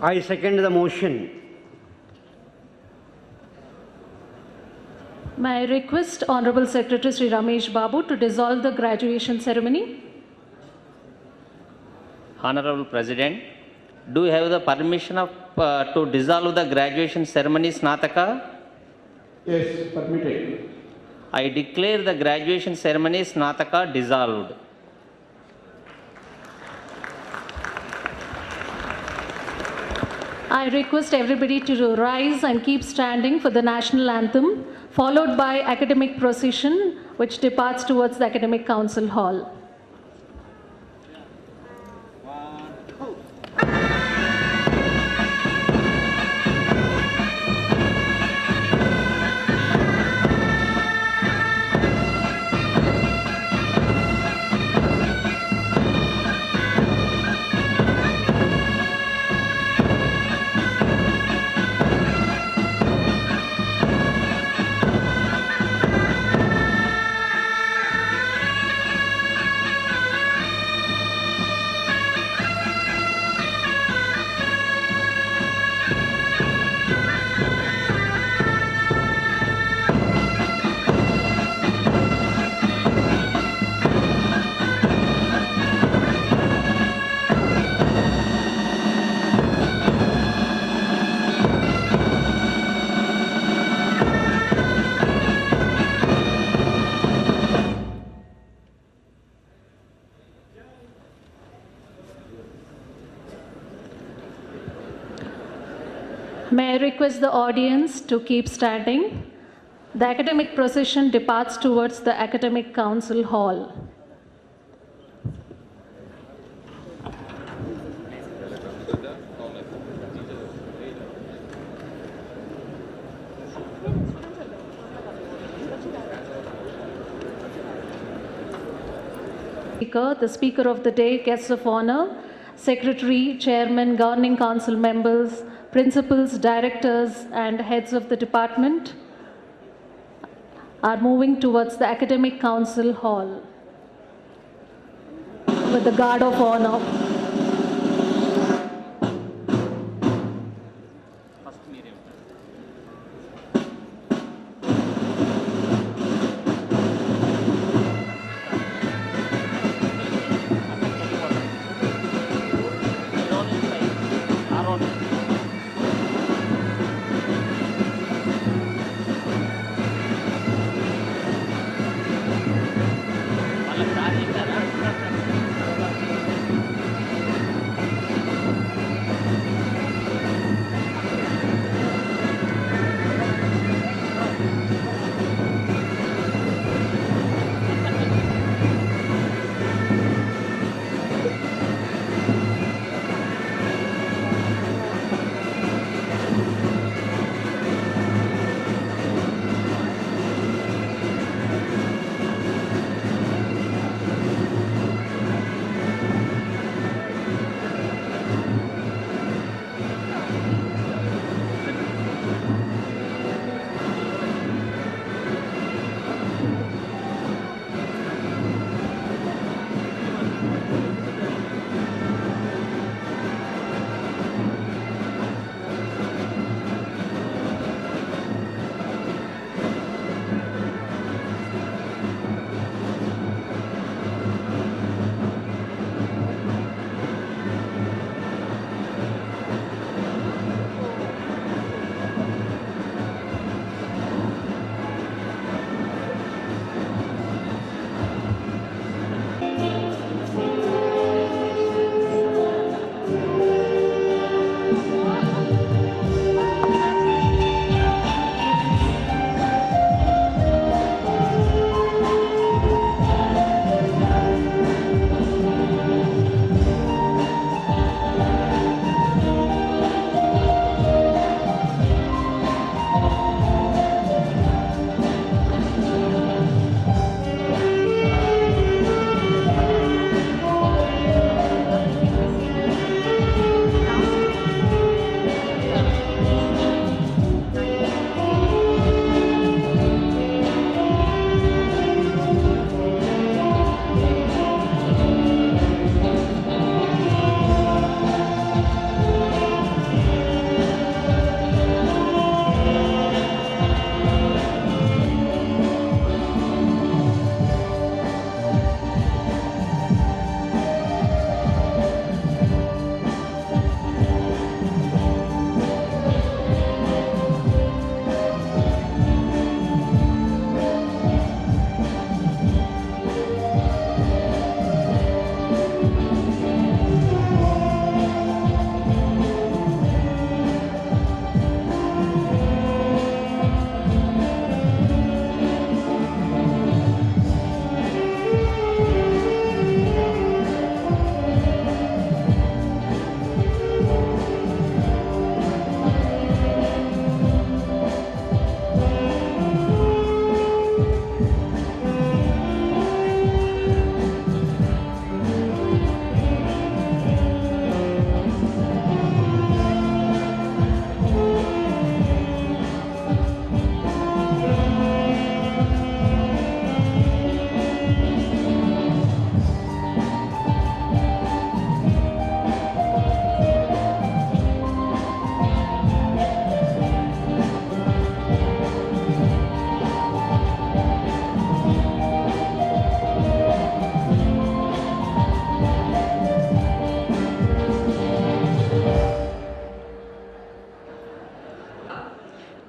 I second the motion. May I request Honorable Secretary Sri Ramesh Babu to dissolve the graduation ceremony? Honorable President, do you have the permission of to dissolve the graduation ceremony Snataka? Yes, permitted. I declare the graduation ceremony Snataka dissolved. I request everybody to rise and keep standing for the national anthem, followed by academic procession, which departs towards the Academic Council Hall. May I request the audience to keep standing? The academic procession departs towards the Academic Council Hall. The Speaker of the Day, Guests of Honor, Secretary, Chairman, Governing Council members, Principals, Directors, and Heads of the Department are moving towards the Academic Council Hall with the Guard of Honor.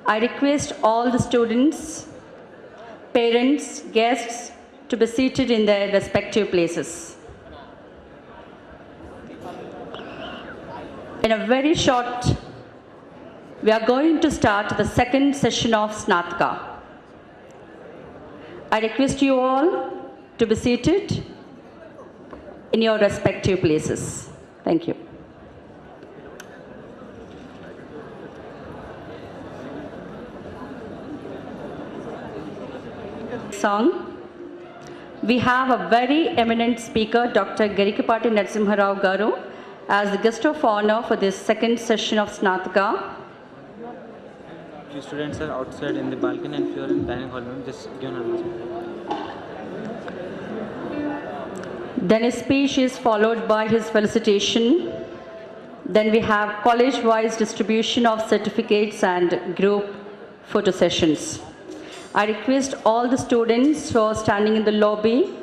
I request all the students, parents, guests to be seated in their respective places. In a very short We are going to start the second session of Snataka. I request you all to be seated in your respective places. Thank you. Song. We have a very eminent speaker, Dr. Garikapati Narasimha Rao Garu, as the guest of honor for this second session of Snataka. The students are outside in the balcony and if you are in dining hall, just give an announcement. Then his speech is followed by his felicitation. Then we have college-wise distribution of certificates and group photo sessions. I request all the students who are standing in the lobby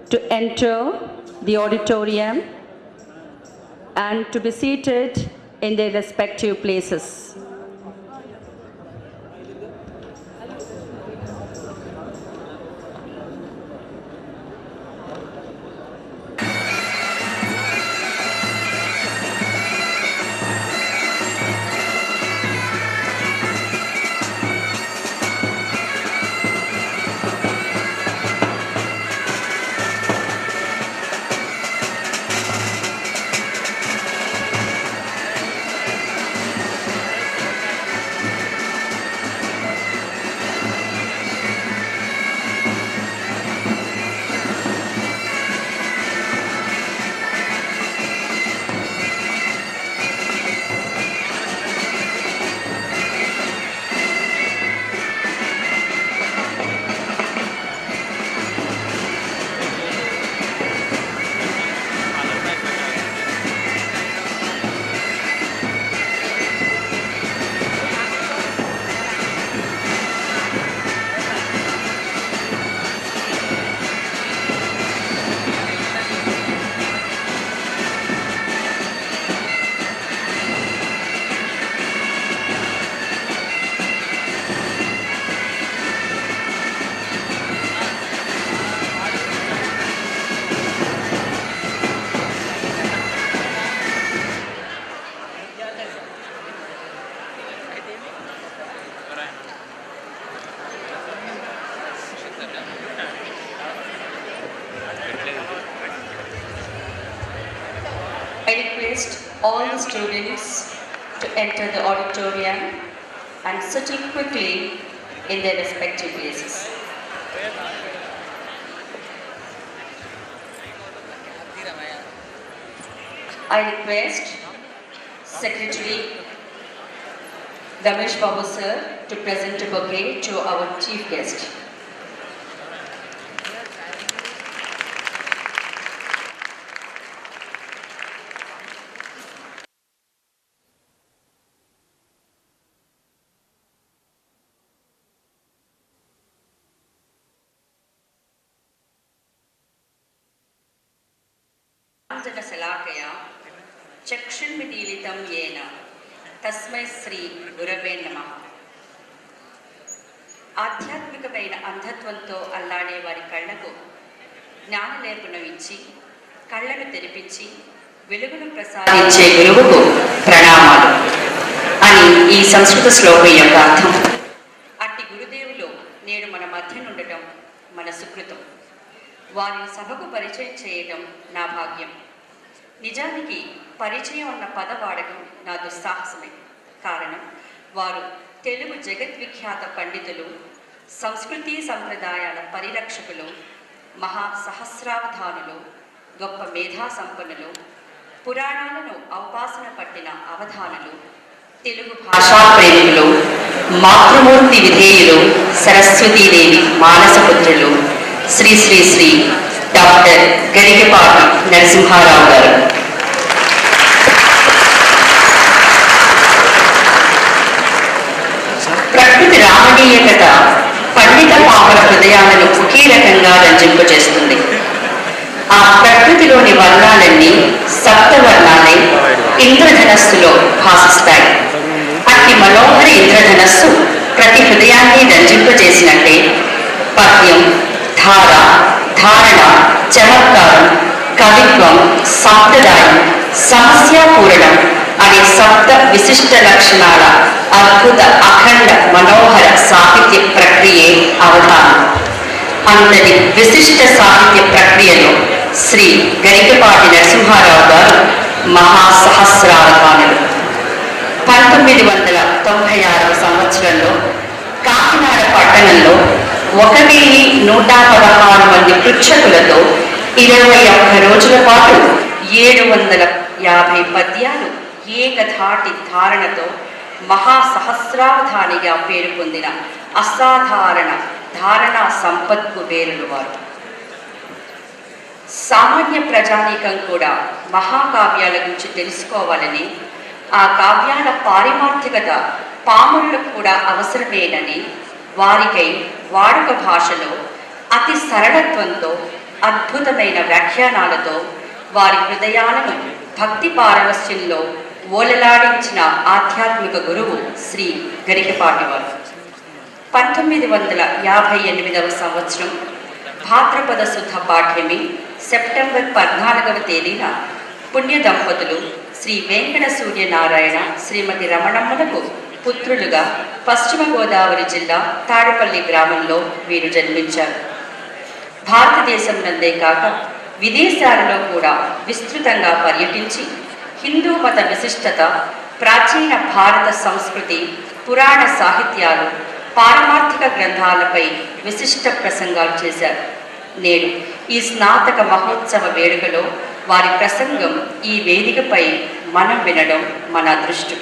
to enter the auditorium and to be seated in their respective places. I request all the students to enter the auditorium and sit quickly in their respective places. I request Secretary Ramesh Babu sir to present a bouquet to our chief guest. Salakaya, Chakshin Vidilitam Yena, Tasmai Sri Gurave Namaha. ఆధ్యాత్మికమైన అంధత్వంతో అల్లాడే వారి కళ్ళకు జ్ఞాన నేర్పునవించి కళ్ళను తెరిపించి వెలుగును ప్రసాదించే గురువుకు ప్రణామాలు అని ఈ సంస్కృత శ్లోకం యొక్క అర్థం. అట్టి గురుదేవులు నేడు మన మధ్య ఉండటం మన సుకృతం. వారిని సభకు పరిచయం చేయటం నా భాగ్యం. నిజానికి పరిచయం అన్న పదవాడకం నా దుస్సాహసమే. కారణం వారు తెలుగు జగద్విఖ్యాత పండితులు, సంస్కృతి సంప్రదాయాల పరిరక్షకులు, మహా సహస్రావధానులు, గొప్ప మేధా సంపన్నులు, పురాణాలను ఔపాసన పట్టిన అవధానులు, తెలుగు భాషా ప్రేమికులు, మాతృమూర్తి విధేయులు, సరస్వతీదేవి మానసపుత్రులు, శ్రీ శ్రీ శ్రీ డాక్టర్ గరికపాటి నరసింహారావు గారు. ప్రకృతి రామణీయకత పండిత పాపల హృదయాలను ఒకే రకంగా రంజింపజేస్తుంది. ఆ ప్రకృతిలోని వర్ణాలన్నీ సప్తవర్ణాలై ఇంద్రధనస్సులో భాసిస్తాయి. అట్టి మనోహర ఇంద్రధనస్సు ప్రతి హృదయాన్ని రంజింపజేసినట్టే పద్యం, ధార, ధారణ, చమత్కారం, కవిత కవిత్వం, సాంప్రదాయం, సమస్యాపూరణం అనే సప్త విశిష్ట లక్షణాల అద్భుత అఖండ మనోహర సాహిత్య ప్రక్రియే అవధానం. అంతటి విశిష్ట సాహిత్య ప్రక్రియలో శ్రీ గరికపాటి నరసింహారావు గారు మహాసహస్రావధానులు. 1996 సంవత్సరంలో కాకినాడ పట్టణంలో 1116 మంది పృచ్ఛకులతో 21 రోజుల పాటు 750 పద్యాలు ఏకధాటి ధారణతో మహాసహస్రావధానిగా పేరు పొందిన అసాధారణ ధారణా సంపత్కు వేరులు వారు. సామాన్య ప్రజానీకం కూడా మహాకావ్యాల గురించి తెలుసుకోవాలని, ఆ కావ్యాల పారిమార్థికత పామరులకు కూడా అవసరమేనని వారికై వాడుక భాషలో అతి సరళత్వంతో అద్భుతమైన వ్యాఖ్యానాలతో వారి హృదయాలను భక్తి పారవస్యంలో ఓలలాడించిన ఆధ్యాత్మిక గురువు శ్రీ గరికపాటి వారు. 1958 సంవత్సరం భాద్రపద శుద్ధ పాఠ్యమి సెప్టెంబర్ 14వ తేదీన పుణ్య దంపతులు శ్రీ వెంకట సూర్యనారాయణ శ్రీమతి రమణమ్మలకు పుత్రులుగా పశ్చిమ గోదావరి జిల్లా తాడపల్లి గ్రామంలో వీరు జన్మించారు. భారతదేశం నందే కాక విదేశాలలో కూడా విస్తృతంగా పర్యటించి హిందూ మత విశిష్టత, ప్రాచీన భారత సంస్కృతి, పురాణ సాహిత్యాలు, పారమార్థిక గ్రంథాలపై విశిష్ట ప్రసంగాలు చేశారు. నేడు ఈ స్నాతక మహోత్సవ వేడుకలో వారి ప్రసంగం ఈ వేదికపై మనం వినడం మన అదృష్టం.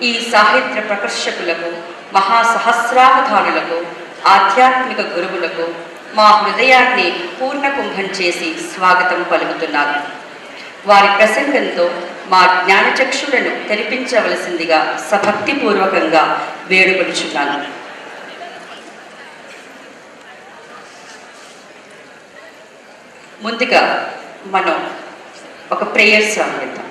ఈ సాహిత్య ప్రకర్షకులకు, మహాసహస్రావధానులకు, ఆధ్యాత్మిక గురువులకు మా హృదయాన్ని పూర్ణకుంభం చేసి స్వాగతం పలుకుతున్నారు. వారి ప్రసంగంతో మా జ్ఞానచక్షులను తెరిపించవలసిందిగా సభక్తిపూర్వకంగా వేడుకొలుచున్నాను. ముందుగా మనం ఒక ప్రేయర్ సాంగ్ విందాం.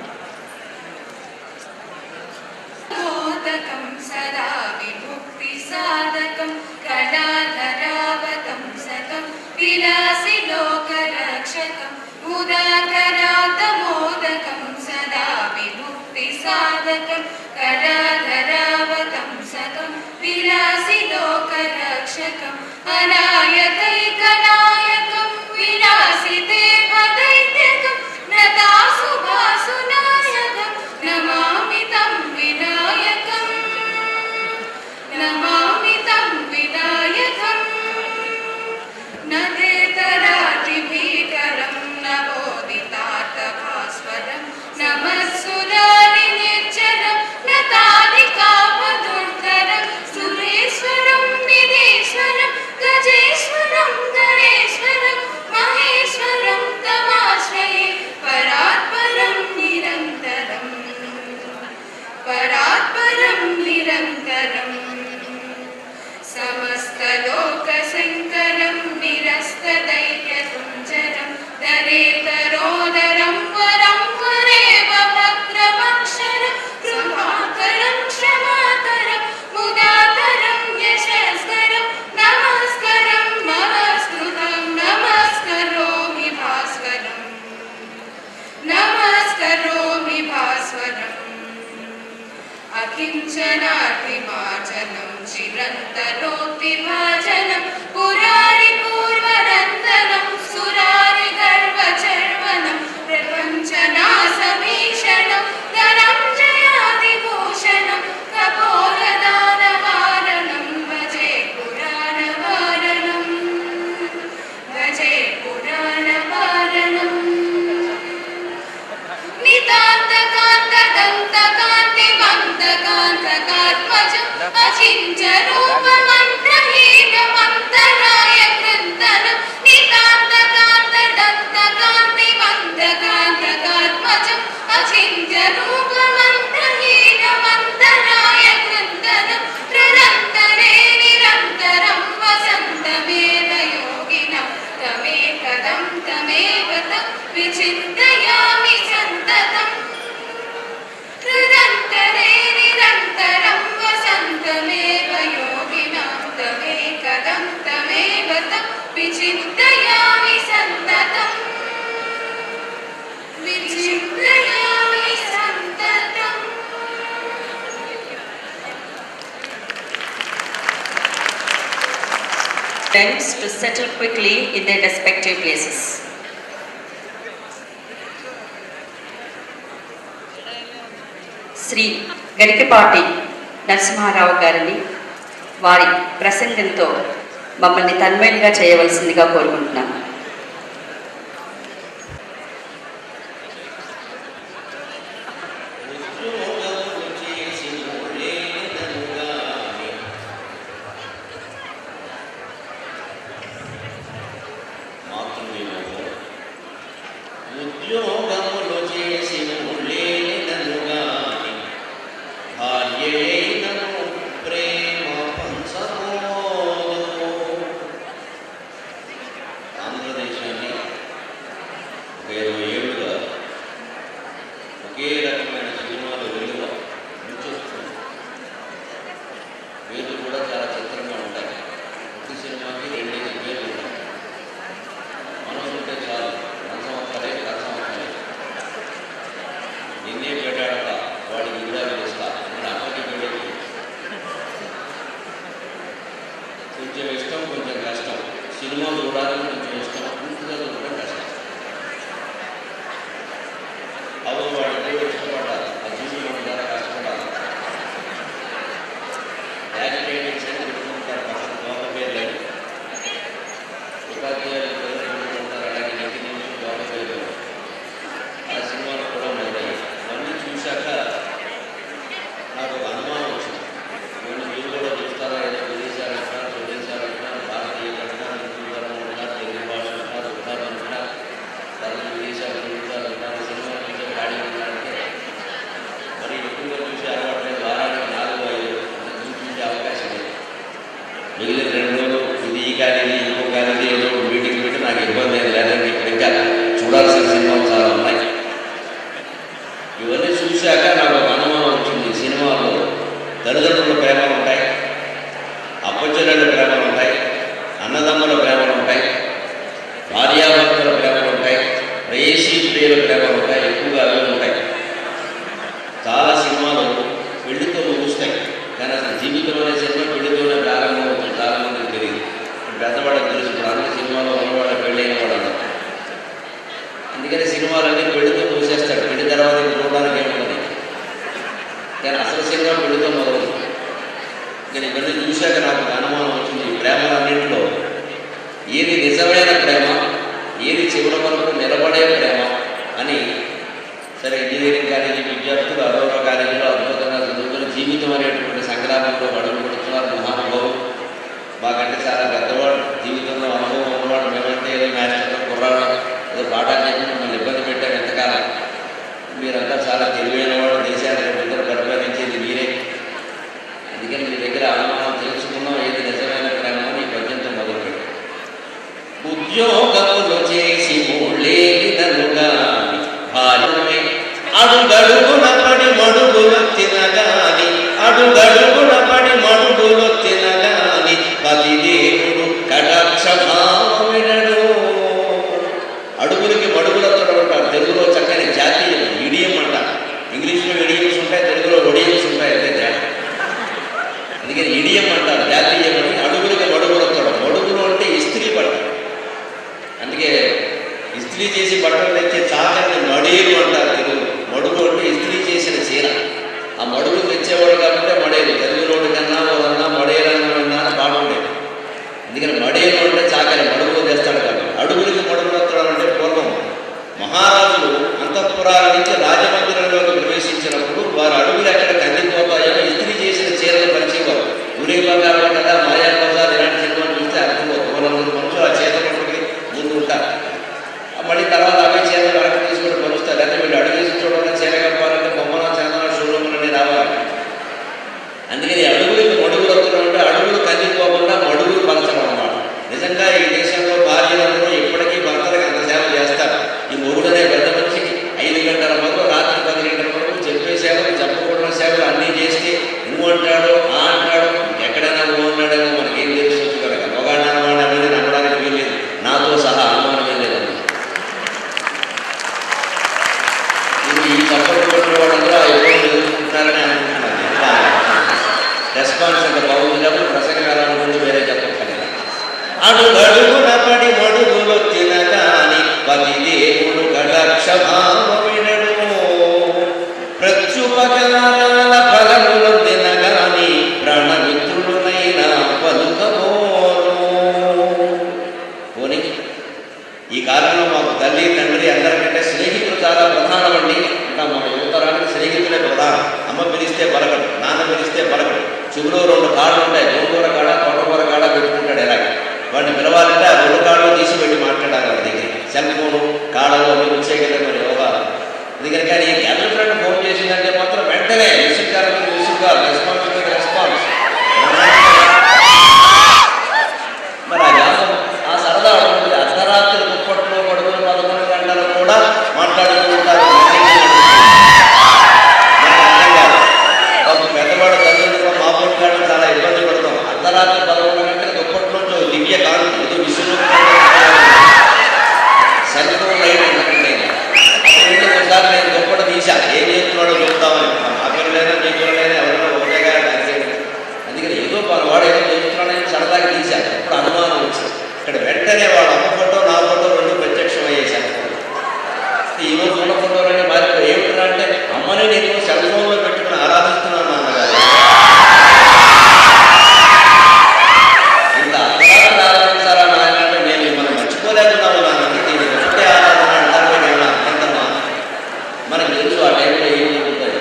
Students to settle quickly in their respective places. Shri Garikapati Narasimha Rao గారిని వారి ప్రసంగంతో మమ్మల్ని తన్మయంగా చేయవలసిందిగా కోరుకుంటున్నాను. సేవలు అన్నీ చేస్తే నువ్వు అంటాడు ఆ అంటాడు ఎక్కడైనా నువ్వు ఉన్నాడు అడుగడుగున పడి మడుగులొచ్చిన కాని పతి దేవుడు కటాక్షభావమినడు ప్రత్యుపకారాల ఫలములొందిన గాని ప్రాణమిత్రుడునైనా పలుకబోను. పోనీ ఈ కాలంలో మాకు తల్లి తండ్రి అందరికంటే స్నేహితులు చాలా ప్రధానమండి. ఇంకా మా యువతరానికి స్నేహితులే ప్రధానం. అమ్మ పిలిస్తే పలకడు, నాన్న పిలిస్తే పలకడు. చెవులో 2 కాళ్ళు ఉంటాయి, గోంగూర కాడ తోటకూర కాడ పెట్టుకుంటాడు. ఎలా వాడిని పిలవాలంటే ఆ 2 కాళ్ళు తీసి పెట్టి మాట్లాడాలి వాడి దగ్గర. సెల్ ఫోను కాళ్ళలో అవి వచ్చే కదా మరి యోగాలు. అందుకని కానీ గర్ల్ ఫ్రెండ్ ఫోన్ చేసిందంటే మాత్రం వెంటనే విసుగ్గా రెస్పాన్స్ రెస్పాన్స్. మరి ఆ జ్ఞాపకం ఆ సరదా ఉంటుంది. అర్ధరాత్రి దుప్పట్లో పడుకుని 11 గంటలు కూడా మాట్లాడుతూ ఉంటారు. పెద్దవాడు తల్లిదండ్రులు మామూలు కాదు, చాలా ఇబ్బంది పడతాం. అర్ధరాత్రి 11 గంటలకు దుప్పట్లోంచి దివ్య కాంతి ఏదో విసుగు సెల్ ఫోన్ లైట్ ఉంటుంది. ఒకసారి నేను దుప్పట తీసా, ఏం చేస్తున్నాడో చూద్దామని. మా పిల్లలైనా మీ పిల్లలైనా ఎవరైనా ఒకటేగా. అందుకని ఏదో వాడు ఏదో చేస్తున్నాడని సరదాగా తీశాను. ఇప్పుడు అనుమానం వచ్చింది. ఇక్కడ వెంటనే వాడు అమ్మ ఫోటో నా ఫోటో 2 ప్రత్యక్షం అయ్యేసాను. ఈరోజు ఉన్న ఫోటోలని మారిపోయి ఏమిటంటే అంటే అమ్మని నేను సెల్ ఫోన్లో పెట్టుకుని ఆరాధిస్తున్నాను అన్నగారు. ఇంత అపరాధం ఆరాధించాలా నాయన అంటే నేను మిమ్మల్ని మర్చిపోలేకున్నాము నాన్నకి. నేను ఒకటే ఆరాధన అంటారు అర్థమా. మనకు తెలుసు ఆ టైంలో ఏం జరుగుతుంది.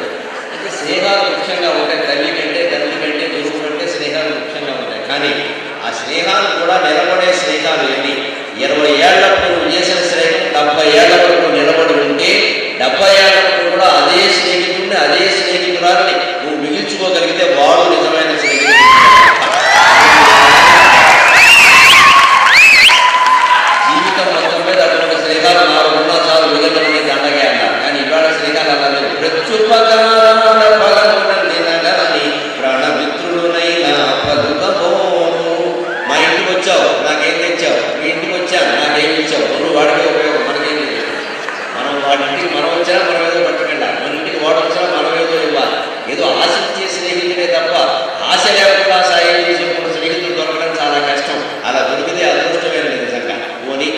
అయితే స్నేహాలు ముఖ్యంగా ఉంటాయి. తల్లి కంటే తండ్రి కంటే గురువు కంటే స్నేహాలు ముఖ్యంగా ఉంటాయి. కానీ ఆ స్నేహాలు కూడా నిలబడే స్నేహాలు ఎన్ని? 20 ఏళ్లప్పుడు నువ్వు చేసిన స్నేహం 70 ఏళ్ల వరకు నిలబడి ఉంటే 70 ఏళ్లప్పుడు కూడా అదే స్నేహితుడిని అదే స్నేహితురాలని నువ్వు మిగిల్చుకోగలిగితే వాడు నిజమైన స్నేహితుడు. జీవితం మొత్తం మీద అటువంటి స్నేహాలు 4 ఉన్నా చాలు, మిగతాన్ని దండగే అన్నారు. కానీ ఇవాళ స్నేహాలు అలా లేదు. ప్రత్యుపకారాల ఫలములొందిన గాని ప్రాణమిత్రుడునైనా పలుకబోను. మా ఇంటికి వచ్చావు, నాకేం తెచ్చావు? మీ ఇంటికి వచ్చాను, నాకేం ఇచ్చావు? నువ్వు వాడికి ఉపయోగం, మనకేం లేదు. మనం వాడి ఇంటికి మనం వచ్చినా మనం ఏదో పట్టుకెళ్ళాలి, మన ఇంటికి వాడు వచ్చినా మనం ఏదో ఇవ్వాలి. ఏదో ఆశించే స్నేహితుడే తప్ప ఆశ లేకుండా సాయం చేసుకున్న స్నేహితులు దొరకడం చాలా కష్టం. అలా దొరికితే అదృష్టమైన నిజంగా. పోనీ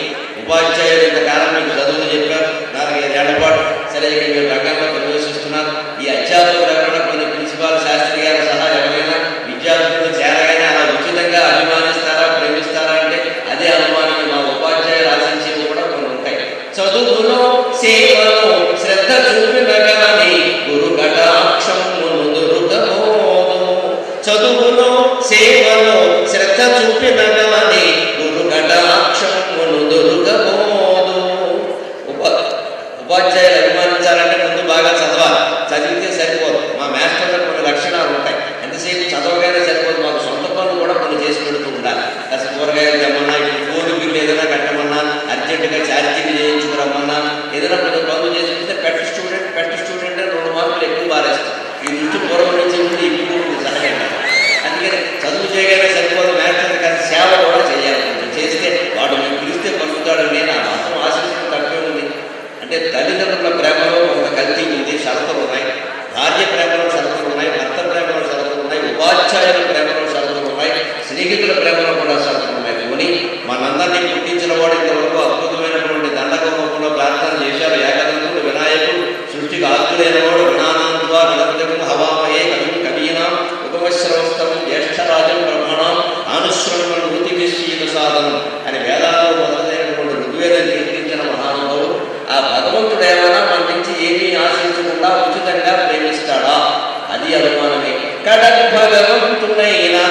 ఉపాధ్యాయులు ఇంతకాలం మీకు చదువులు చెప్పారు, 4-5 ఏళ్ల పాటు. సరే ఇక మీరు రంగంలో ప్రవేశిస్తున్నారు. ఈ అధ్యాపకులు ఎవరైనా కొన్ని ప్రిన్సిపాల్ శాస్త్రి గారు సహా ఎవరైనా విద్యార్థులు చేరగానే అలా ఉచితంగా అభిమానిస్తారా, ప్రేమిస్తారా అంటే అదే అనుమానం. మా ఉపాధ్యాయులు ఆశించేవి కూడా కొన్ని ఉంటాయి. చదువులో సేవలో శ్రద్ధ చూపిన గాని గురు కటాక్షమును దొరకబోదు. చదువులో సేవలో శ్రద్ధ చూపిన గాని గురు కటాక్షమును దొరకబోదు. ఉపాధ్యాయులు అభిమానించాలంటే ముందు బాగా చదవాలి. చదివితే సరిపోదు. మా మాస్టర్లకు కొన్ని లక్షణాలు ఉంటాయి. ఎంతసేపు చదవగానే సరిపోదు, మాకు సొంత పనులు కూడా కొన్ని చేసి పెడుతూ ఉండాలి. కాస్త కూరగాయలు తెమ్మన్నా, ఇప్పుడు ఫోన్ బిల్లు ఏదైనా కట్టమన్నా, అర్జెంటుగా ఛార్జీలు చేయించుకురమ్మన్నా, ఏదైనా కొన్ని పనులు చేసుకుంటే పెద్ద స్టూడెంట్ 2 మార్కులు ఎక్కువ బారేస్తాం. ఈ దృష్టి పూర్వం నుంచి ముందు ఇప్పుడు సహజంగా. అందుకని చదువు చేయగానే సరిపోదు, మాస్టర్ కానీ సేవ కూడా చేయాలి. చేస్తే వాడు మేము పిలిస్తే పలుకుతాడు. నేను ఆ మాత్రం ఆశించడం తప్పే ఉంది. అంటే తల్లిదండ్రుల ప్రేమలో కొంత కల్తీ ఉంది, షరతులు ఉన్నాయి. భార్య ప్రేమలో షరతులు ఉన్నాయి, భర్త ప్రేమలో షరతులు ఉన్నాయి, ఉపాధ్యాయుల ప్రేమలో షరతులు ఉన్నాయి, స్నేహితుల ప్రేమలో కూడా షరతులు ఉన్నాయి. కొని మనందరినీ గుర్తించిన వాడు ఇంతవరకు అద్భుతమైనటువంటి దండకం రూపంలో ప్రార్థన చేశారు. ఏకదంతుడు వినాయకుడు, సృష్టికి ఆస్తులైన వాడు వినానాంత్వా నిరంతరం హవామయే కవీనాం ఉపమశ్రవస్తం జ్యేష్ఠరాజం బ్రహ్మణాం ఆనుశ్రవణం నృతిశీల సాధనం అని వేదాల్లో మొదలైనటువంటి ఋగ్వేదం కీర్తించిన మహానుభావుడు. ఆ భగవంతుడు ఏమైనా మన నుంచి ఏమీ ఆశించకుండా ఉచితంగా ప్రేమిస్తాడా? అది అనుమానమే. కడకు భగవంతుడైనా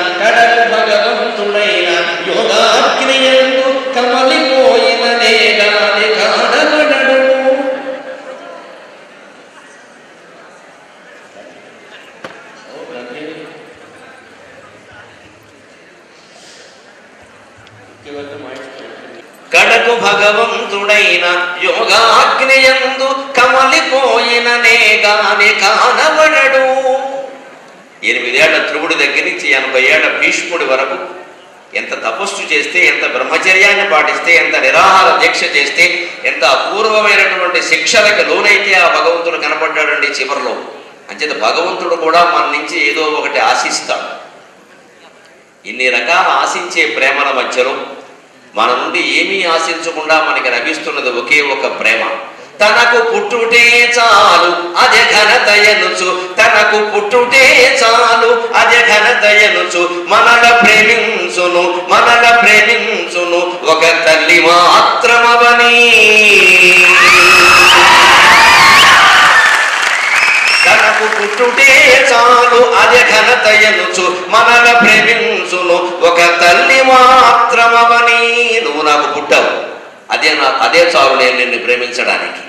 యోగాగ్నియందు కమలిపోయిన నేగాని కాడబడడు. కడకు భగవంతుడైన యోగాగ్నియందు కమలిపోయిన నేగాని కానబడడు. 8 ఏళ్ల ధ్రువుడి దగ్గర నుంచి 80 ఏళ్ల భీష్ముడి వరకు ఎంత తపస్సు చేస్తే, ఎంత బ్రహ్మచర్యాన్ని పాటిస్తే, ఎంత నిరాహార దీక్ష చేస్తే, ఎంత అపూర్వమైనటువంటి శిక్షలకు లోనైతే ఆ భగవంతుడు కనపడ్డాడండి చివరిలో. అంచేత భగవంతుడు కూడా మన నుంచి ఏదో ఒకటి ఆశిస్తాడు. ఇన్ని రకాల ఆశించే ప్రేమల మధ్యలో మన నుండి ఏమీ ఆశించకుండా మనకి లభిస్తున్నది ఒకే ఒక ప్రేమ. తనకు పుట్టుటే చాలు అదే ఘనతయనుచు, తనకు పుట్టుటే చాలు అదే ఘనతయనుచు, మనల ప్రేమించును ఒక తల్లి మాత్రమవని. తనకు పుట్టుటే చాలు అదే ఘనతయనుచు, మనల ప్రేమించును ఒక తల్లి మాత్రమవని. నువ్వు నాకు పుట్టావు, అదే చాలు నేను నిన్ను ప్రేమించడానికి.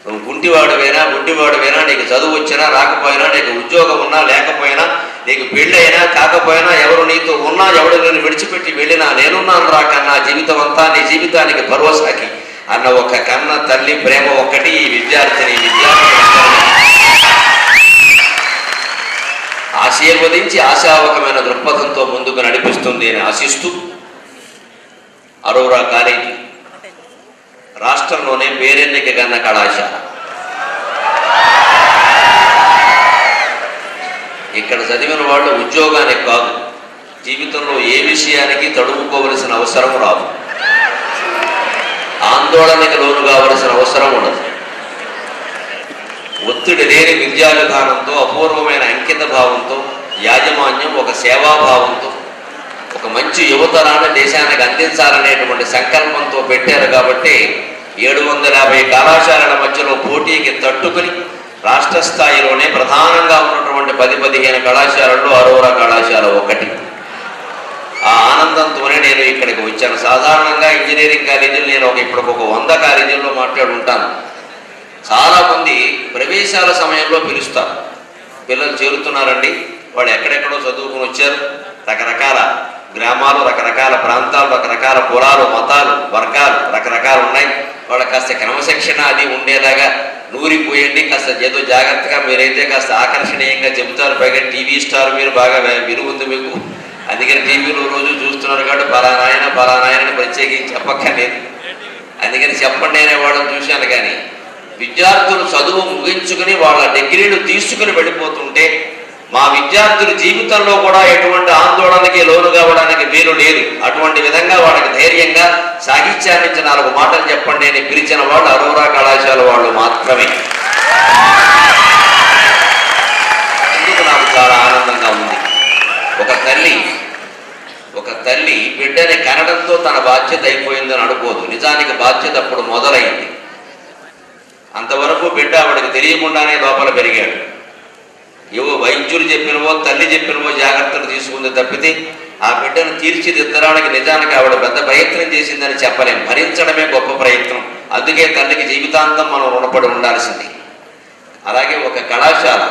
నువ్వు గుంటివాడువేనా గుడ్డివాడువేనా, నీకు చదువు వచ్చినా రాకపోయినా, నీకు ఉద్యోగం ఉన్నా లేకపోయినా, నీకు పెళ్ళైనా కాకపోయినా, ఎవరు నీతో ఉన్నా ఎవడు నేను విడిచిపెట్టి వెళ్ళినా నేనున్నాను రా కన్నా, జీవితం అంతా నీ జీవితానికి భరోసాకి అన్న ఒక కన్న తల్లి ప్రేమ ఒక్కటి ఈ విద్యార్థిని ఆశీర్వదించి ఆశావకమైన దృక్పథంతో ముందుకు నడిపిస్తుంది అని ఆశిస్తూ, అరోరా కాలేజీ రాష్ట్రంలోనే పేరెన్నిక గన్న కళాశాల. ఇక్కడ చదివిన వాళ్ళు ఉద్యోగానికి కాదు, జీవితంలో ఏ విషయానికి తడుముకోవలసిన అవసరం రాదు, ఆందోళనకి లోను కావలసిన అవసరం ఉండదు. ఒత్తిడి లేని విద్యా విధానంతో, అపూర్వమైన అంకిత భావంతో, యాజమాన్యం ఒక సేవాభావంతో ఒక మంచి యువతరాన్ని దేశానికి అందించాలనేటువంటి సంకల్పంతో పెట్టారు. కాబట్టి 750 కళాశాలల మధ్యలో పోటీకి తట్టుకుని రాష్ట్ర స్థాయిలోనే ప్రధానంగా ఉన్నటువంటి 10-15 కళాశాలల్లో అరోరా కళాశాల ఒకటి. ఆ ఆనందంతోనే నేను ఇక్కడికి వచ్చాను. సాధారణంగా ఇంజనీరింగ్ కాలేజీలు నేను ఇప్పుడు ఒక 100 కాలేజీల్లో మాట్లాడుంటాను. చాలామంది ప్రవేశాల సమయంలో పిలుస్తారు, పిల్లలు చేరుతున్నారండి, వాళ్ళు ఎక్కడెక్కడో చదువుకుని వచ్చారు, రకరకాల గ్రామాలు, రకరకాల ప్రాంతాలు, రకరకాల కులాలు, మతాలు, వర్గాలు రకరకాలు ఉన్నాయి. వాళ్ళకి కాస్త క్రమశిక్షణ అది ఉండేలాగా నూరిపోయండి, కాస్త ఏదో జాగ్రత్తగా మీరైతే కాస్త ఆకర్షణీయంగా చెబుతారు. పైగా టీవీ స్టార్ మీరు బాగా విలువుంది మీకు, అందుకని టీవీలో రోజు చూస్తున్నారు కాబట్టి పలానాయన ప్రత్యేకించి చెప్పక్కర్లేదు, అందుకని చెప్పండి అనే వాళ్ళని చూశాను. కానీ విద్యార్థులు చదువు ముగించుకుని వాళ్ళ డిగ్రీలు తీసుకుని వెళ్ళిపోతుంటే మా విద్యార్థుల జీవితంలో కూడా ఎటువంటి ఆందోళనకి లోను కావడానికి వీలు లేదు. అటువంటి విధంగా వాళ్ళకి ధైర్యంగా సాహిత్యాన్ని 4 మాటలు చెప్పండి అని పిలిచిన వాళ్ళు అరోరా కళాశాల వాళ్ళు మాత్రమే. అందుకు నాకు చాలా ఆనందంగా ఉంది. ఒక తల్లి బిడ్డని కనడంతో తన బాధ్యత అయిపోయిందని అనుకోదు. నిజానికి బాధ్యత అప్పుడు మొదలైంది. అంతవరకు బిడ్డ ఆవిడకి తెలియకుండానే లోపల పెరిగాడు. ఏవో వైద్యులు చెప్పినవో తల్లి చెప్పినవో జాగ్రత్తలు తీసుకుంది తప్పితే ఆ బిడ్డను తీర్చిదిద్దడానికి నిజానికి ఆవిడ పెద్ద ప్రయత్నం చేసిందని చెప్పలేం. భరించడమే గొప్ప ప్రయత్నం. అందుకే తల్లికి జీవితాంతం మనం రుణపడి ఉండాల్సింది. అలాగే ఒక కళాశాల,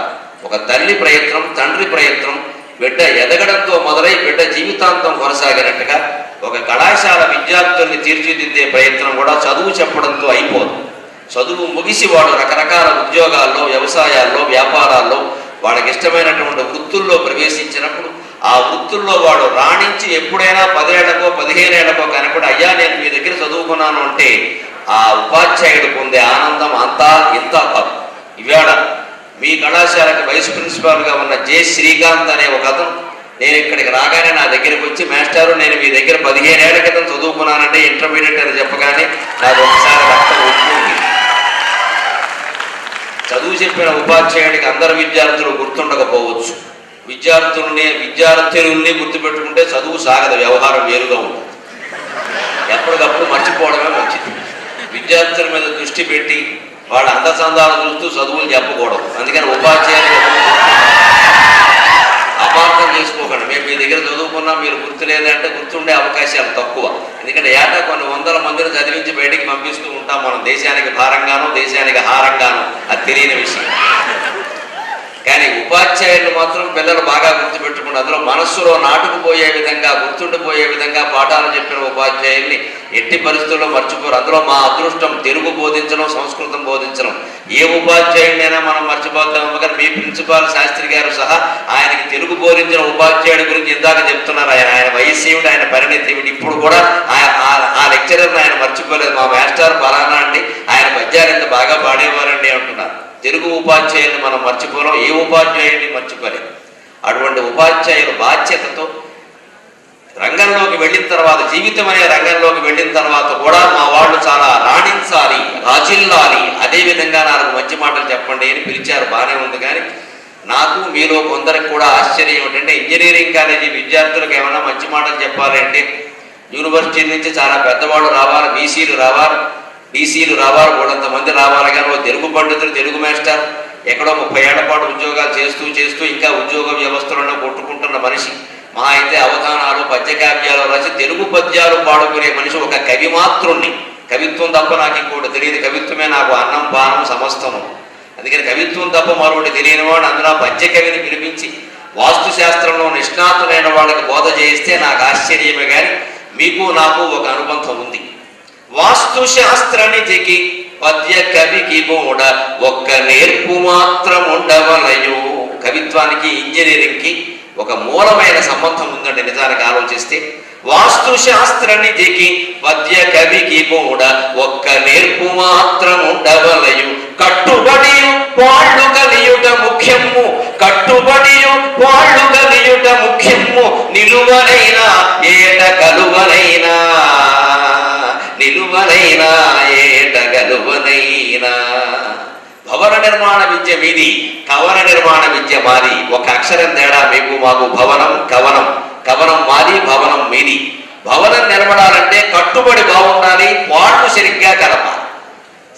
ఒక తల్లి ప్రయత్నం, తండ్రి ప్రయత్నం బిడ్డ ఎదగడంతో మొదలై బిడ్డ జీవితాంతం కొనసాగినట్టుగా ఒక కళాశాల విద్యార్థుల్ని తీర్చిదిద్దే ప్రయత్నం కూడా చదువు చెప్పడంతో అయిపోదు. చదువు ముగిసి వాడు రకరకాల ఉద్యోగాల్లో, వ్యవసాయాల్లో, వ్యాపారాల్లో, వాళ్ళకి ఇష్టమైనటువంటి వృత్తుల్లో ప్రవేశించినప్పుడు ఆ వృత్తుల్లో వాడు రాణించి ఎప్పుడైనా 10 ఏళ్లకో 15 ఏళ్లకో కనుక అయ్యా నేను మీ దగ్గర చదువుకున్నాను అంటే ఆ ఉపాధ్యాయుడు పొందే ఆనందం అంతా ఇంత కాదు. ఇవాళ మీ కళాశాలకు వైస్ ప్రిన్సిపాల్గా ఉన్న జె శ్రీకాంత్ అనే ఒక అతను నేను ఇక్కడికి రాగానే నా దగ్గరికి వచ్చి, మాస్టారు నేను మీ దగ్గర 15 ఏళ్ల క్రితం చదువుకున్నానంటే ఇంటర్మీడియట్ అని చెప్పగానే నాకు ఒకసారి రక్తం ఒప్పుకుంది. చదువు చెప్పిన ఉపాధ్యాయుడికి అందరు విద్యార్థులు గుర్తుండకపోవచ్చు. విద్యార్థుల్ని గుర్తుపెట్టుకుంటే చదువు సాగదు, వ్యవహారం వేరుగా ఉంటుంది. ఎప్పటికప్పుడు మర్చిపోవడమే మంచిది. విద్యార్థుల మీద దృష్టి పెట్టి వాళ్ళ అందచందాలు చూస్తూ చదువులు చెప్పకూడదు. అందుకని ఉపాధ్యాయులు అపార్థం చేసుకోకండి. మేము మీ దగ్గర చదువుకున్నా మీరు గుర్తులేదంటే గుర్తుండే అవకాశాలు తక్కువ. ఎందుకంటే ఏటా కొన్ని 100 మందిని చదివించి బయటికి పంపిస్తూ ఉంటాం మనం, దేశానికి భారంగానో దేశానికి హారంగానో, అది తెలియని విషయం. కానీ ఉపాధ్యాయులు మాత్రం పిల్లలు బాగా గుర్తుపెట్టుకుని అందులో మనస్సులో నాటుకుపోయే విధంగా, గుర్తుండిపోయే విధంగా పాఠాలు చెప్పిన ఉపాధ్యాయుల్ని ఎట్టి పరిస్థితుల్లో మర్చిపోరు. అందులో మా అదృష్టం తెలుగు బోధించడం, సంస్కృతం బోధించడం. ఏ ఉపాధ్యాయుడినైనా మనం మర్చిపోతాం. కానీ మీ ప్రిన్సిపాల్ శాస్త్రి గారు సహా ఆయనకి తెలుగు బోధించిన ఉపాధ్యాయుడి గురించి ఇందాక చెప్తున్నారు. ఆయన వయస్సేవుడు, ఆయన పరిణితేవుడు. ఇప్పుడు కూడా ఆ లెక్చరర్ని ఆయన మర్చిపోలేదు. మా మాస్టర్ పలానా అండి, ఆయన పద్యాలు ఎంత బాగా పాడేవారండి అంటున్నారు. తెలుగు ఉపాధ్యాయుల్ని మనం మర్చిపోలేం, ఏ ఉపాధ్యాయుడిని మర్చిపోలేం. అటువంటి ఉపాధ్యాయుల బాధ్యతతో రంగంలోకి వెళ్ళిన తర్వాత, జీవితం అనే రంగంలోకి వెళ్ళిన తర్వాత కూడా మా వాళ్ళు చాలా రాణించాలి, రాజిల్లాలి, అదేవిధంగా నాకు మంచి మాటలు చెప్పండి అని పిలిచారు. బాగానే ఉంది. కానీ నాకు మీలో కొందరికి కూడా ఆశ్చర్యం ఏమిటంటే, ఇంజనీరింగ్ కాలేజీ విద్యార్థులకు ఏమైనా మంచి మాటలు చెప్పాలి అంటే యూనివర్సిటీ నుంచి చాలా పెద్దవాళ్ళు రావాలి, బీసీలు రావాలి, డీసీలు రావాలి, మూడంతమంది రావాలి. కానీ ఓ తెలుగు పండితులు, తెలుగు మాస్టర్ ఎక్కడో 30 ఏళ్ల పాటు ఉద్యోగాలు చేస్తూ ఇంకా ఉద్యోగ వ్యవస్థలను కొట్టుకుంటున్న మనిషి, మా అయితే అవధానాలు, పద్యకావ్యాలు రాసి తెలుగు పద్యాలు పాడుకునే మనిషి, ఒక కవి మాత్రుణ్ణి. కవిత్వం తప్ప నాకు ఇంకోటి తెలియదు. కవిత్వమే నాకు అన్నం పానం సమస్తము. అందుకని కవిత్వం తప్ప మరొకటి తెలియని వాడు అందులో పద్యకవిని పిలిపించి వాస్తు శాస్త్రంలో నిష్ణాతులైన వాళ్ళకి బోధ చేయిస్తే నాకు ఆశ్చర్యమే. కానీ మీకు నాకు ఒక అనుబంధం ఉంది. వాస్తు శాస్త్ర నిధికి పద్య కవికి కూడా ఒక్క నేర్పు మాత్రం ఉండవలయు. కవిత్వానికి ఇంజనీరింగ్కి ఒక మూలమైన సంబంధం ఉందండి నిజానికి ఆలోచిస్తే. వాస్తు శాస్త్ర నిధికి పద్య కవికి కూడా ఒక్క నేర్పు మాత్రం ఉండవలయు. కట్టుబడియు వాళ్ళు కలియుట ముఖ్యము, కట్టుబడియు వాళ్ళు కలియుట ముఖ్యము. నిలువనైనా ఏట కలువనైనా, నిలువనైనా ఏట కలువనైనా. భవన నిర్మాణ విద్య మీది, కవన నిర్మాణ విద్య మాది. ఒక అక్షరం తేడా మీకు మాకు. భవనం కవనం, కవనం మాది, భవనం మీది. భవనం నిలబడాలంటే కట్టుబడి బాగుండాలి, పాళ్ళు సరిగ్గా కలపాలి.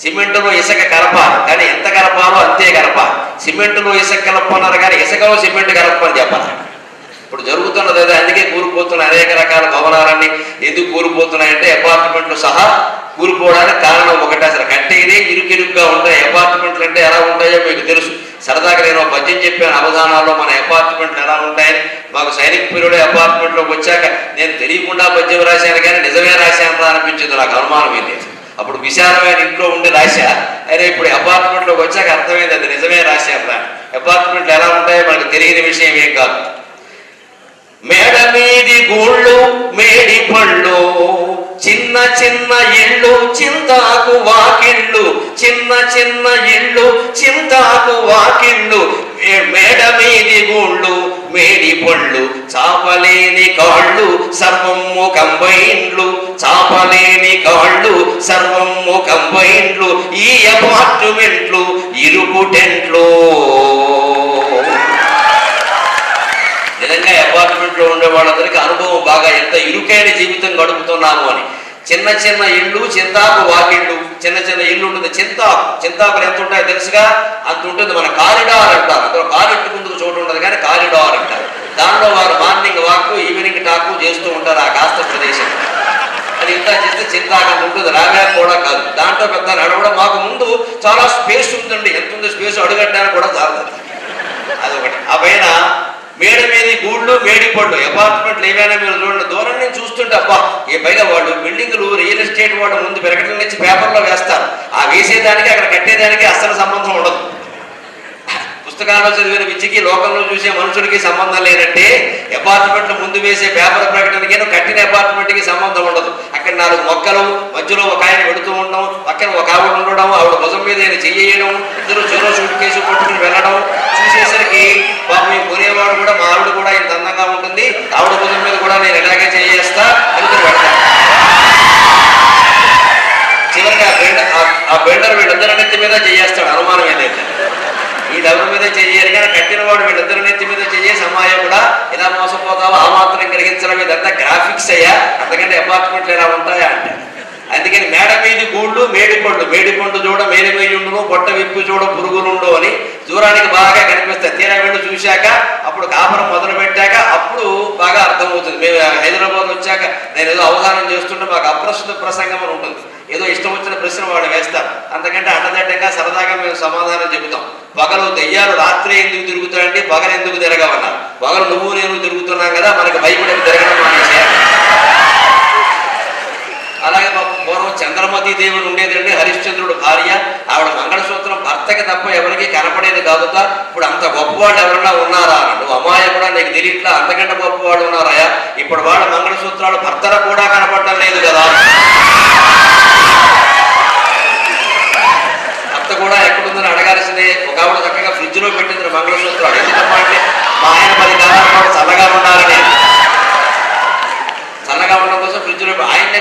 సిమెంటులో ఇసుక కలపాలి, కానీ ఎంత కలపాలో అంతే కలపాలి. సిమెంటులో ఇసుక కలపన్నారు కానీ ఇసుకలో సిమెంట్ కలపని చెప్పాలి. ఇప్పుడు జరుగుతున్నది అదే. అందుకే కూలిపోతున్న అనేక రకాల భవనాలన్నీ ఎందుకు కూలిపోతున్నాయంటే అపార్ట్మెంట్లు సహా కూలిపోవడానికి కారణం ఒకటి. అసలు కట్టేదే ఇరుకిరుగ్గా ఉంటాయి. అపార్ట్మెంట్లు అంటే ఎలా ఉంటాయో మీకు తెలుసు. సరదాగా నేను పద్యం చెప్పాను అవధానాల్లో మన అపార్ట్మెంట్లు ఎలా ఉంటాయని. మాకు సైనిక్ పీరియడ్ అపార్ట్మెంట్లోకి వచ్చాక నేను తెలియకుండా పద్యం రాశాను, కానీ నిజమే రాశాను అనిపించింది. నాకు అనుమానం ఏం లేదు. అప్పుడు విశాలమైన ఇంట్లో ఉండి రాశా, అయినా ఇప్పుడు అపార్ట్మెంట్లోకి వచ్చాక అర్థమైంది అది నిజమే రాశాను రా. అపార్ట్మెంట్లు ఎలా ఉంటాయో మనకు తెలియని విషయం ఏం కాదు. మేడ మీది గూళ్ళు, మేడి పళ్ళు, చిన్న చిన్న ఇళ్ళు, చింతాకు వాకిళ్ళు, చిన్న చిన్న ఇళ్ళు, చింతాకు వాకిళ్ళు. మేడ మీది గూళ్ళు, మేడి పళ్ళు, చాపలేని కాళ్ళు, సర్వము కంబైండ్లు, చాపలేని కాళ్ళు, సర్వము కంబైండ్లు. ఈ అపార్ట్మెంట్లు ఇరుకు టెంట్లు. నిజంగా అపార్ట్మెంట్లో ఉండే వాళ్ళందరికీ అనుభవం బాగా, ఎంత ఇరుకైన జీవితం గడుపుతున్నాము అని. చిన్న చిన్న ఇళ్ళు, చింతాకు వాకిళ్ళు. చిన్న చిన్న ఇల్లు ఉంటుంది, చింతాకులు ఎంత ఉంటాయో తెలుసుగా, అంత ఉంటుంది. మన కారిడార్ అంటారు. అందులో కారిట్టు ముందుకు చోటు ఉంటుంది కానీ కారిడార్ అంటారు. దానిలో వారు మార్నింగ్ వాక్, ఈవినింగ్ టాకు చేస్తూ ఉంటారు ఆ కాస్త ప్రదేశం. అది ఇంత చేస్తే చింతాకు ఉంటుంది, రాగా కూడా కాదు. దాంట్లో పెద్ద నడవడం. మాకు ముందు చాలా స్పేస్ ఉందండి. ఎంత ఉంది స్పేస్, అడుగట్టడానికి కూడా చాలుతుంది. అదొకటి. ఆ పైన మేడ మీద గూళ్ళు, మేడి పళ్ళు. అపార్ట్మెంట్లు ఏమైనా మీరు చూడండి, దూరం నుంచి చూస్తుంటే అబ్బా, ఏ పైగా వాళ్ళు బిల్డింగులు రియల్ ఎస్టేట్ వాళ్ళు ముందు ప్రకటనలు ఇచ్చి పేపర్లో వేస్తారు. ఆ వేసేదానికి అక్కడ కట్టేదానికి అస్సలు సంబంధం ఉండదు. పుస్తకాల్లో చదివిన విద్యకి లోకంలో చూసే మనుషులకి సంబంధం లేదంటే అపార్ట్మెంట్లు ముందు వేసే పేపర్ ప్రకటనకి కట్టిన అపార్ట్మెంట్కి సంబంధం ఉండదు. అక్కడ 4 మొక్కలు, మధ్యలో ఒక ఆయన పెడుతూ ఉండడం, పక్కన ఒక ఆవిడ ఉండడం, ఆవిడ భుజం మీద ఆయన చెయ్యడం, ఇద్దరు చెరో సూట్ కేసు పట్టుకుని వెళ్ళడం. చూసేసరికి పాపం ఈ కొనేవాడు కూడా, మా ఆవిడ కూడా ఇంత అందంగా ఉంటుంది, ఆవిడ భుజం మీద కూడా నేను ఇలాగే చేయేస్తా అనుకుని పెడతాను. చివరికి ఆ బెండర్ వీళ్ళిద్దరి నెత్తి మీద చేయేస్తాడు. అనుమానం ఏదైతే వీళ్ళెవరి మీద చెయ్యారు, కానీ కట్టిన వాడు వీళ్ళిద్దరి నెత్తి మీద చేసి అమ్మాయి కూడా ఇలా మోసపోతావో ఆ మాత్రం గ్రహించడం. ఇదంతా గ్రాఫిక్స్ అయ్యా, అంతకంటే అపార్ట్మెంట్లు ఎలా ఉంటాయా అంటే. అందుకని మేడ మీది గూళ్ళు, మేడి పళ్ళు. మేడి పండు చూడ మేలిమేయుండును, పొట్ట విప్పు చూడ పురుగులుండు అని దూరానికి బాగా కనిపిస్తాయి. తీరా వెళ్ళి చూశాక, అప్పుడు కాపురం మొదలు పెట్టాక అప్పుడు బాగా అర్థమవుతుంది. మేము హైదరాబాద్ వచ్చాక నేను ఏదో అవధానం చేస్తుంటే మాకు అప్రస్తుత ప్రసంగం అని ఉంటుంది. ఏదో ఇష్టం వచ్చిన ప్రశ్న వాడు వేస్తారు. అంతకంటే అండదడ్డంగా సరదాగా మేము సమాధానం చెబుతాం. పగలు దెయ్యాలు రాత్రి ఎందుకు తిరుగుతాయండి, పగలు ఎందుకు తిరగవన్నారు. పగలు నువ్వు నేను తిరుగుతున్నాం కదా, మనకి భయపడి తిరగడం మానేసేయాలి. అలాగే పూర్వం చంద్రమతి దేవుడు ఉండేదండి, హరిశ్చంద్రుడు భార్య. ఆవిడ మంగళసూత్రం భర్తకి తప్ప ఎవరికి కనపడేది కాదుతా. ఇప్పుడు అంత గొప్పవాళ్ళు ఎవరన్నా ఉన్నారా అన్నాడు. అమ్మాయి కూడా నీకు తెలియట్లా, అంతకంటే గొప్పవాళ్ళు ఉన్నారాయా. ఇప్పుడు వాళ్ళ మంగళసూత్రాలు భర్తలు కూడా కనపడటం లేదు కదా. భర్త కూడా ఎక్కడుందని అడగాల్సిందే. ఒక ఆవిడ చక్కగా ఫ్రిడ్జ్ లో పెట్టింది మంగళసూత్రాలు. ఎందుకమ్మా అంటే మా ఆయన 10 కాలాల పాటు చల్లగా ఉండాలని.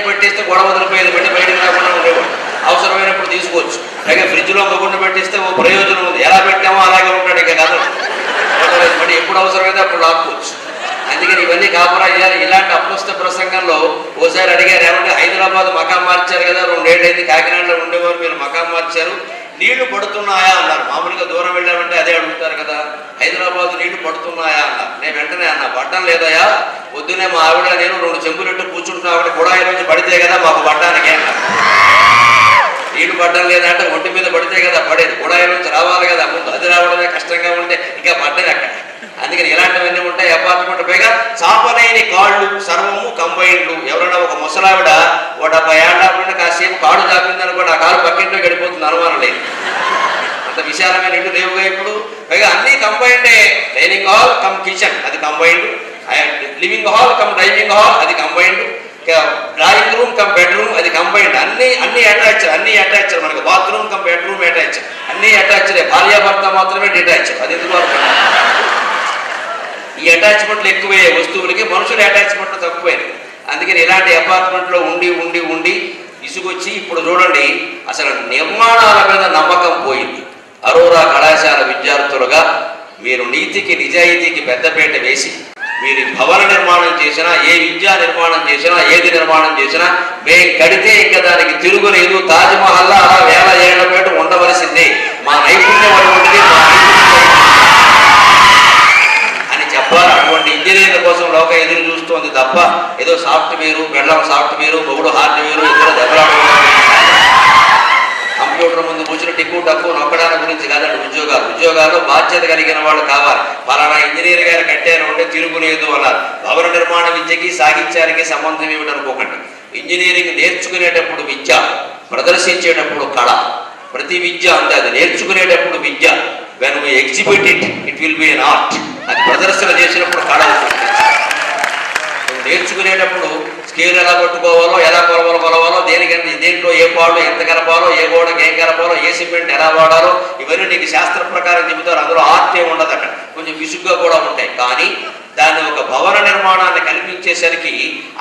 పెట్టేస్తే గొడవ వదిలిపోయేది, పెట్టి బయటకు రాకుండా ఉండేవాడు. అవసరమైనప్పుడు తీసుకోవచ్చు. పైగా ఫ్రిడ్జ్లో మొగుండి పెట్టిస్తే ఓ ప్రయోజనం ఉంది. ఎలా పెట్టామో అలాగే ఉంటాడు, ఇక కాదు మరి ఎప్పుడు అవసరమైతే అప్పుడు లాక్కోవచ్చు. అందుకని ఇవన్నీ కాపురా చేయాలి. ఇలాంటి అప్రస్తుత ప్రసంగంలో ఓసారి అడిగారు, ఏమంటే హైదరాబాద్ మకాం మార్చారు కదా, 2 ఏళ్ళైంది, కాకినాడలో ఉండేవారు, మీరు మకాం మార్చారు, నీళ్లు పడుతున్నాయా అన్నారు. మామూలుగా దూరం వెళ్ళామంటే అదే అడుగుతారు కదా, హైదరాబాద్ నీళ్లు పడుతున్నాయా అన్నారు. నేను వెంటనే అన్నా, పడ్డం లేదయా, పొద్దునే మా ఆవిడ నేను 2 చెంబులెట్టు కూర్చుంటున్నా, ఆవిడ కూడా ఈరోజు పడితే కదా మాకు పడ్డానికి అన్నారు. నీళ్లు పడ్డం లేదంటే ఒంటి మీద పడితే కదా పడేది, కూడా ఈరోజు రావాలి కదా, ముందు అది రావడమే కష్టంగా ఉంటే ఇంకా పడ్డది అక్కడ. అందుకని ఇలాంటివన్నీ ఉంటాయి. అపార్ట్మెంట్ పైగా చాపలేని కాళ్ళు సర్వము కంబైన్లు. ఎవరైనా ఒక ముసలావిడ 70 ఏళ్ళ కాసేపు కాడు చాపిందని కూడా ఆ కాలు పక్కింట్లో గడిపోతుంది, అనుమానం లేదు. అంత విశాలమైన ఇల్లు లేవుగా ఇప్పుడు. పైగా అన్ని కంబైండే. డైనింగ్ హాల్ కమ్ కిచెన్ అది combined, living hall cum dining hall అది combined, drawing room cum bedroom అది కంబైండ్. అన్ని అటాచ్డ్ మనకి బాత్రూమ్ కమ్ బెడ్రూమ్ అటాచ్, అన్ని అటాచ్డ్. భార్యాభర్త మాత్రమే డిటాచ్డ్. అది ఎందుకు ఈ అటాచ్మెంట్లు ఎక్కువయ్యాయి వస్తువులకి, మనుషుల అటాచ్మెంట్లు తక్కువైంది. అందుకని ఇలాంటి అపార్ట్మెంట్లో ఉండి ఇసుకొచ్చి ఇప్పుడు చూడండి అసలు నిర్మాణాల మీద నమ్మకం పోయింది. అరోరా కళాశాల విద్యార్థులుగా మీరు నీతికి నిజాయితీకి పెద్దపీట వేసి మీరు భవన నిర్మాణం చేసినా, ఏ విద్యా నిర్మాణం చేసినా, ఏది నిర్మాణం చేసినా మేము కడితే ఇంకా దానికి తిరుగులేదు, తాజ్మహల్లా అలా 1000 ఏళ్ల పేట ఉండవలసిందే, మా నైపుణ్యం అటువంటిది, అని చెప్పాలి. అటువంటి ఇంజనీర్ల కోసం లోక ఎదురు చూస్తోంది తప్ప ఏదో సాఫ్ట్వేరు, బెల్లం సాఫ్ట్వేరు, మొగుడు హార్డ్వేరు, ఇద్దరు దెబ్బలాడడం, కంప్యూటర్ ముందు కూర్చుని టిక్కు టక్కు నొక్కడానికి గురించి కాదండి. ఉద్యోగాల్లో బాధ్యత కలిగిన వాళ్ళు కావాలి. పలానా ఇంజనీర్ గారు కట్టారు అంటే తిరుగులేదు అన్నారు. భవన నిర్మాణ విద్యకి సాహిత్యానికి సంబంధం ఏమిటనుకోకండి. ఇంజనీరింగ్ నేర్చుకునేటప్పుడు విద్య, ప్రదర్శించేటప్పుడు కళ. ప్రతి విద్య అంతే, అది నేర్చుకునేటప్పుడు విద్య. When we exhibit it will be an art. అది ప్రదర్శన చేసినప్పుడు కళ అవుతుంది. నేర్చుకునేటప్పుడు స్కేల్ ఎలా పట్టుకోవాలో, ఎలా కొలవాలో, దేంట్లో ఏ పాలు ఎంత కలపాలో, ఏ గోడకి ఏం కలపాలో, ఏ సిమెంట్ ఎలా వాడాలో, ఇవన్నీ నీకు శాస్త్ర ప్రకారం చెబుతారు. అందులో ఆర్ట్ ఏమి ఉండదు అక్కడ, కొంచెం విసుగ్గా కూడా ఉంటాయి. కానీ దాన్ని ఒక భవన నిర్మాణాన్ని కల్పించేసరికి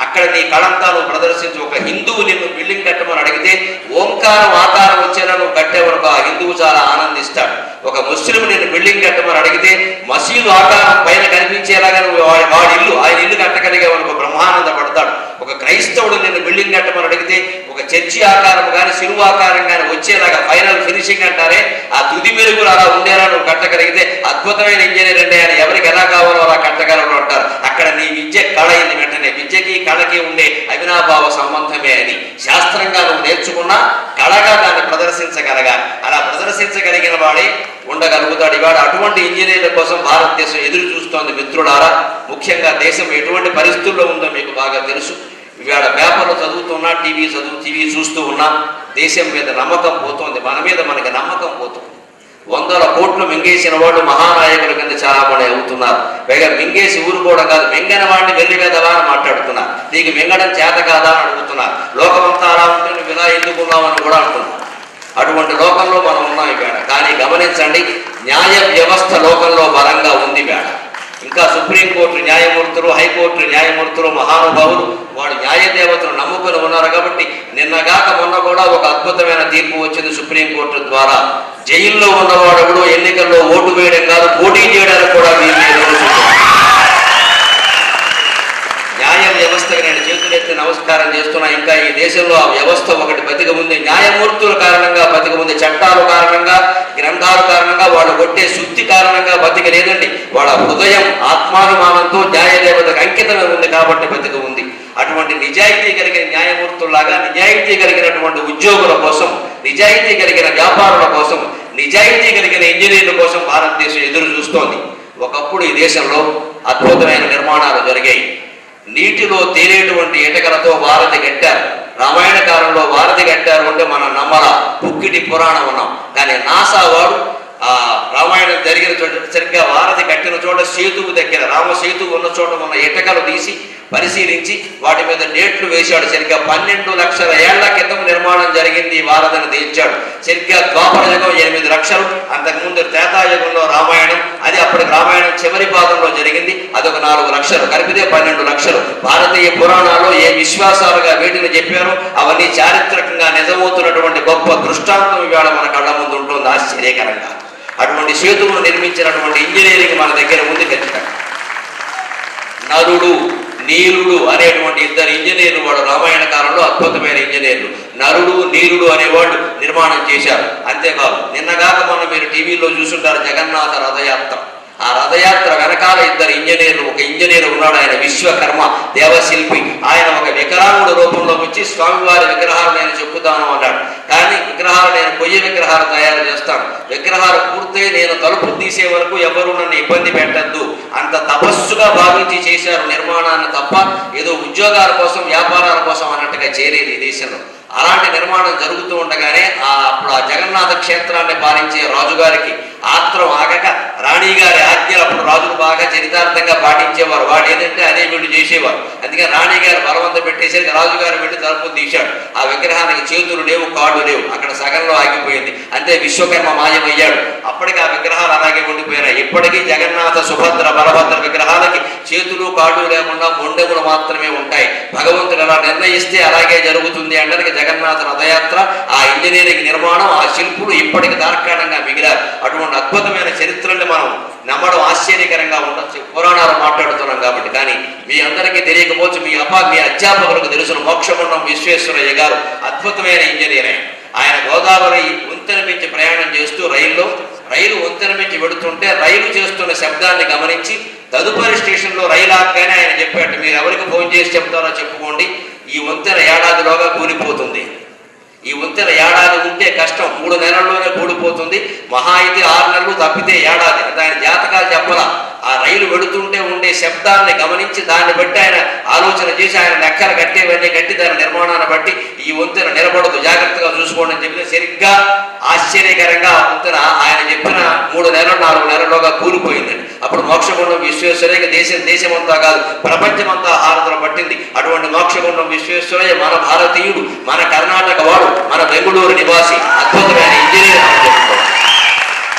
అక్కడ నీ కళంతా నువ్వు ప్రదర్శించి, ఒక హిందువు నిన్ను బిల్డింగ్ కట్టమని అడిగితే ఓంకారం ఆకారం వచ్చేలా నువ్వు కట్టేవరకు ఆ హిందువు చాలా ఆనందిస్తాడు. ఒక ముస్లిం నిన్ను బిల్డింగ్ కట్టమని అడిగితే మసీదు ఆకారం పైన కనిపించేలాగా నువ్వు వాడి ఇల్లు, ఆయన ఇల్లు కట్టగలిగేవరకు బ్రహ్మానంద పడతాడు. ఒక క్రైస్తవుడు నిన్ను బిల్డింగ్ కట్టమని అడిగితే ఒక చర్చి ఆకారం కానీ సిలువ ఆకారం కానీ వచ్చేలాగా ఫైనల్ ఫినిషింగ్ అంటారే, ఆ తుది మెరుగులు అలా ఉండేలా నువ్వు కట్టగలిగితే అద్భుతమైన ఇంజనీర్ అంటే ఆయన ఎవరికి ఎలా కావాలో అలా కట్టగలరు అంటారు. అక్కడ నీ విద్య కళ అయింది. వెంటనే విద్యకి కళకి ఉండే అవినాభావ సంబంధమే అని శాస్త్రంగా నువ్వు నేర్చుకున్నా కళగా దాన్ని ప్రదర్శించగలగాలి. అలా ప్రదర్శించగలిగిన వాడే ఉండగలుగుతాడు. ఇవాళ అటువంటి ఇంజనీర్ల కోసం భారతదేశం ఎదురు చూస్తోంది. మిత్రులారా, ముఖ్యంగా దేశం ఎటువంటి పరిస్థితుల్లో ఉందో మీకు బాగా తెలుసు. ఇవాళ పేపర్లు చదువుతున్నా, టీవీ చూస్తూ ఉన్నా, దేశం మీద నమ్మకం పోతోంది. మన మీద మనకి నమ్మకం పోతుంది. 100 కోట్లు మింగేసిన వాళ్ళు మహానాయకుల కింద చాలా మంది అవుతున్నారు. పైగా మింగేసి ఊరుకోవడం కాదు, మింగన వాడిని వెళ్ళి వేదవా అని మాట్లాడుతున్నారు. నీకు మింగడం చేత కాదా అని అడుగుతున్నారు. లోకమంతా అలా ఉంటే నువ్వు ఇలా ఎందుకున్నావని కూడా అంటున్నారు. అటువంటి లోకంలో మనం ఉన్నాం ఇవాళ. కానీ గమనించండి, న్యాయ వ్యవస్థ లోకంలో బలంగా ఉంది ఇవాళ. ఇంకా సుప్రీంకోర్టు న్యాయమూర్తులు, హైకోర్టు న్యాయమూర్తులు, మహానుభావులు వాడు న్యాయదేవతను నమ్ముకుని ఉన్నారు. కాబట్టి నిన్నగాక మొన్న కూడా ఒక అద్భుతమైన తీర్పు వచ్చింది సుప్రీంకోర్టు ద్వారా. జైల్లో ఉన్నవాడు ఎన్నికల్లో ఓటు వేయడం కాదు, పోటీ చేయడానికి కూడా న్యాయ వ్యవస్థకు నేను చేతులెత్తి నమస్కారం చేస్తున్నా. ఇంకా ఈ దేశంలో ఆ వ్యవస్థ ఒకటి బతిక ఉంది. న్యాయమూర్తుల కారణంగా బతిక ఉంది. చట్టాల కారణంగా, గ్రంథాల కారణంగా, వాళ్ళు కొట్టే శుద్ధి కారణంగా బతిక లేదండి. వాళ్ళ హృదయం ఆత్మాభిమానంతో న్యాయదేవతకు అంకితమే ఉంది కాబట్టి బతిక ఉంది. అటువంటి నిజాయితీ కలిగిన న్యాయమూర్తుల్లాగా నిజాయితీ కలిగినటువంటి ఉద్యోగుల కోసం, నిజాయితీ కలిగిన వ్యాపారుల కోసం, నిజాయితీ కలిగిన ఇంజనీర్ల కోసం భారతదేశం ఎదురు చూస్తోంది. ఒకప్పుడు ఈ దేశంలో అద్భుతమైన నిర్మాణాలు జరిగాయి. నీటిలో తేలేటువంటి ఇటకలతో వారధి కట్టారు. రామాయణ కాలంలో వారధి కట్టారు అంటే మనం నమ్మల, పుక్కిటి పురాణం ఉన్నాం. కానీ నాసా వాడు ఆ రామాయణం జరిగిన చోట సరిగ్గా వారధి కట్టిన చోట సేతువు దగ్గర రామ సేతువు ఉన్న చోట ఉన్న ఇటకలు తీసి పరిశీలించి వాటి మీద డేట్లు వేశాడు. సరిగ్గా 12 లక్షల ఏళ్ల క్రితం నిర్మాణం జరిగింది ఈ వారధిని తీర్చాడు. సరిగ్గా ద్వాపర యుగం 8 లక్షలు, అంతకుముందు త్రేతాయుగంలో రామాయణం, అది అప్పటికి రామాయణం చివరి పాదంలో జరిగింది, అదొక 4 లక్షలు, కలిపితే 12 లక్షలు. భారతీయ పురాణాల్లో ఏ విశ్వాసాలుగా వీటిని చెప్పారో అవన్నీ చారిత్రకంగా నిజమవుతున్నటువంటి గొప్ప దృష్టాంతం ఇవాళ మన కళ్ళ ముందు ఉంటుంది ఆశ్చర్యకరంగా. అటువంటి సేతువును నిర్మించినటువంటి ఇంజనీరింగ్ మన దగ్గర ఉంది ఖచ్చితంగా. నరుడు నీలుడు అనేటువంటి 2 ఇంజనీర్లు వాడు రామాయణ కాలంలో అద్భుతమైన ఇంజనీర్లు. నరుడు నీలుడు అనేవాళ్ళు నిర్మాణం చేశారు. అంతేకాదు నిన్నగాక మొన్న మీరు టీవీలో చూసుంటారు జగన్నాథ రథయాత్ర. ఆ రథయాత్ర వెనకాల 2 ఇంజనీర్లు, ఒక ఇంజనీర్ ఉన్నాడు, ఆయన విశ్వకర్మ దేవశిల్పి. ఆయన ఒక విగ్రహాముడు రూపంలో వచ్చి స్వామివారి విగ్రహాలు నేను చెప్పుతాను అన్నాడు. కానీ విగ్రహాలు నేను కొయ్య విగ్రహాలు తయారు చేస్తాను, విగ్రహాలు పూర్తయి నేను తలుపు తీసే వరకు ఎవరు నన్ను ఇబ్బంది పెట్టద్దు, అంత తపస్సుగా భావించి చేశారు నిర్మాణాన్ని తప్ప ఏదో ఉద్యోగాల కోసం వ్యాపారాల కోసం అన్నట్టుగా చేరేది ఈ దేశంలో. అలాంటి నిర్మాణం జరుగుతూ ఉండగానే అప్పుడు ఆ జగన్నాథ క్షేత్రాన్ని పాలించే రాజుగారికి ఆత్రం ఆగక రాణిగారి ఆజ్ఞలు అప్పుడు రాజులు బాగా చరితార్థంగా పాటించేవారు. వాడు ఏదంటే అదే వీళ్ళు చేసేవారు. అందుకని రాణిగారు బలవంతం పెట్టేసరికి రాజుగారు వెళ్ళి తలుపు తీశాడు. ఆ విగ్రహానికి చేతులు లేవు, కాళ్ళు లేవు, అక్కడ సగంలో ఆగిపోయింది. అంతే విశ్వకర్మ మాయమయ్యాడు. అప్పటికి ఆ విగ్రహాలు అలాగే ఉండిపోయినాయి. ఇప్పటికీ జగన్నాథ సుభద్ర బలభద్ర విగ్రహాలకి చేతులు కాళ్ళు లేకుండా మొండెములు మాత్రమే ఉంటాయి. భగవంతుడు అలా నిర్ణయిస్తే అలాగే జరుగుతుంది అంటే జగన్నాథ రథయాత్ర, ఆ ఇంజనీరింగ్ నిర్మాణం, ఆ శిల్పులు ఇప్పటికి తార్కాణంగా మిగిలారు. అటువంటి అద్భుతమైన చరిత్రల్ని మనం నమ్మడం ఆశ్చర్యకరంగా ఉండొచ్చు, పురాణాలు మాట్లాడుతున్నాం కాబట్టి. కానీ మీ అందరికీ తెలియకపోవచ్చు, మీ అధ్యాపకులకు తెలుసును మోక్షగుండం విశ్వేశ్వరయ్య గారు అద్భుతమైన ఇంజనీర్. ఆయన గోదావరి వంతెన మించి ప్రయాణం చేస్తూ రైలు వంతెన మించి వెడుతుంటే రైలు చేస్తున్న శబ్దాన్ని గమనించి తదుపరి స్టేషన్లో రైలు ఆపగానే ఆయన చెప్పాడు, మీరు ఎవరికి ఫోన్ చేసి చెప్తారో చెప్పుకోండి, ఈ వంతెన ఏడాదిలోగా కూలిపోతుంది. ఈ వంతెన ఏడాది ఉంటే కష్టం, 3 నెలల్లోనే కూలిపోతుంది, మహా అయితే 6 నెలలు, తప్పితే ఏడాది. అంటే ఆయన జాతకాలు చెప్పాల. ఆ రైలు వెడుతుంటే ఉండే శబ్దాన్ని గమనించి దాన్ని బట్టి ఆయన ఆలోచన చేసి ఆయన లెక్కలు కట్టేవన్నీ కట్టి దాని నిర్మాణాన్ని బట్టి ఈ వంతెన నిలబడదు, జాగ్రత్తగా చూసుకోండి అని చెప్పితే సరిగ్గా ఆశ్చర్యకరంగా ఆ వంతెన ఆయన చెప్పిన 3 నెలలు 4 నెలల్లోగా కూలిపోయిందండి. అప్పుడు మోక్షగుండం విశ్వేశ్వరయ్య దేశమంతా కాదు ప్రపంచమంతా హారతలు పట్టింది. అటువంటి మోక్షగుండం విశ్వేశ్వరయ్య మన భారతీయుడు, మన కర్ణాటక వాడు, మన బెంగుళూరు నివాసి, అద్భుతమైన ఇంజనీర్ అని చెప్పుకోవాలి.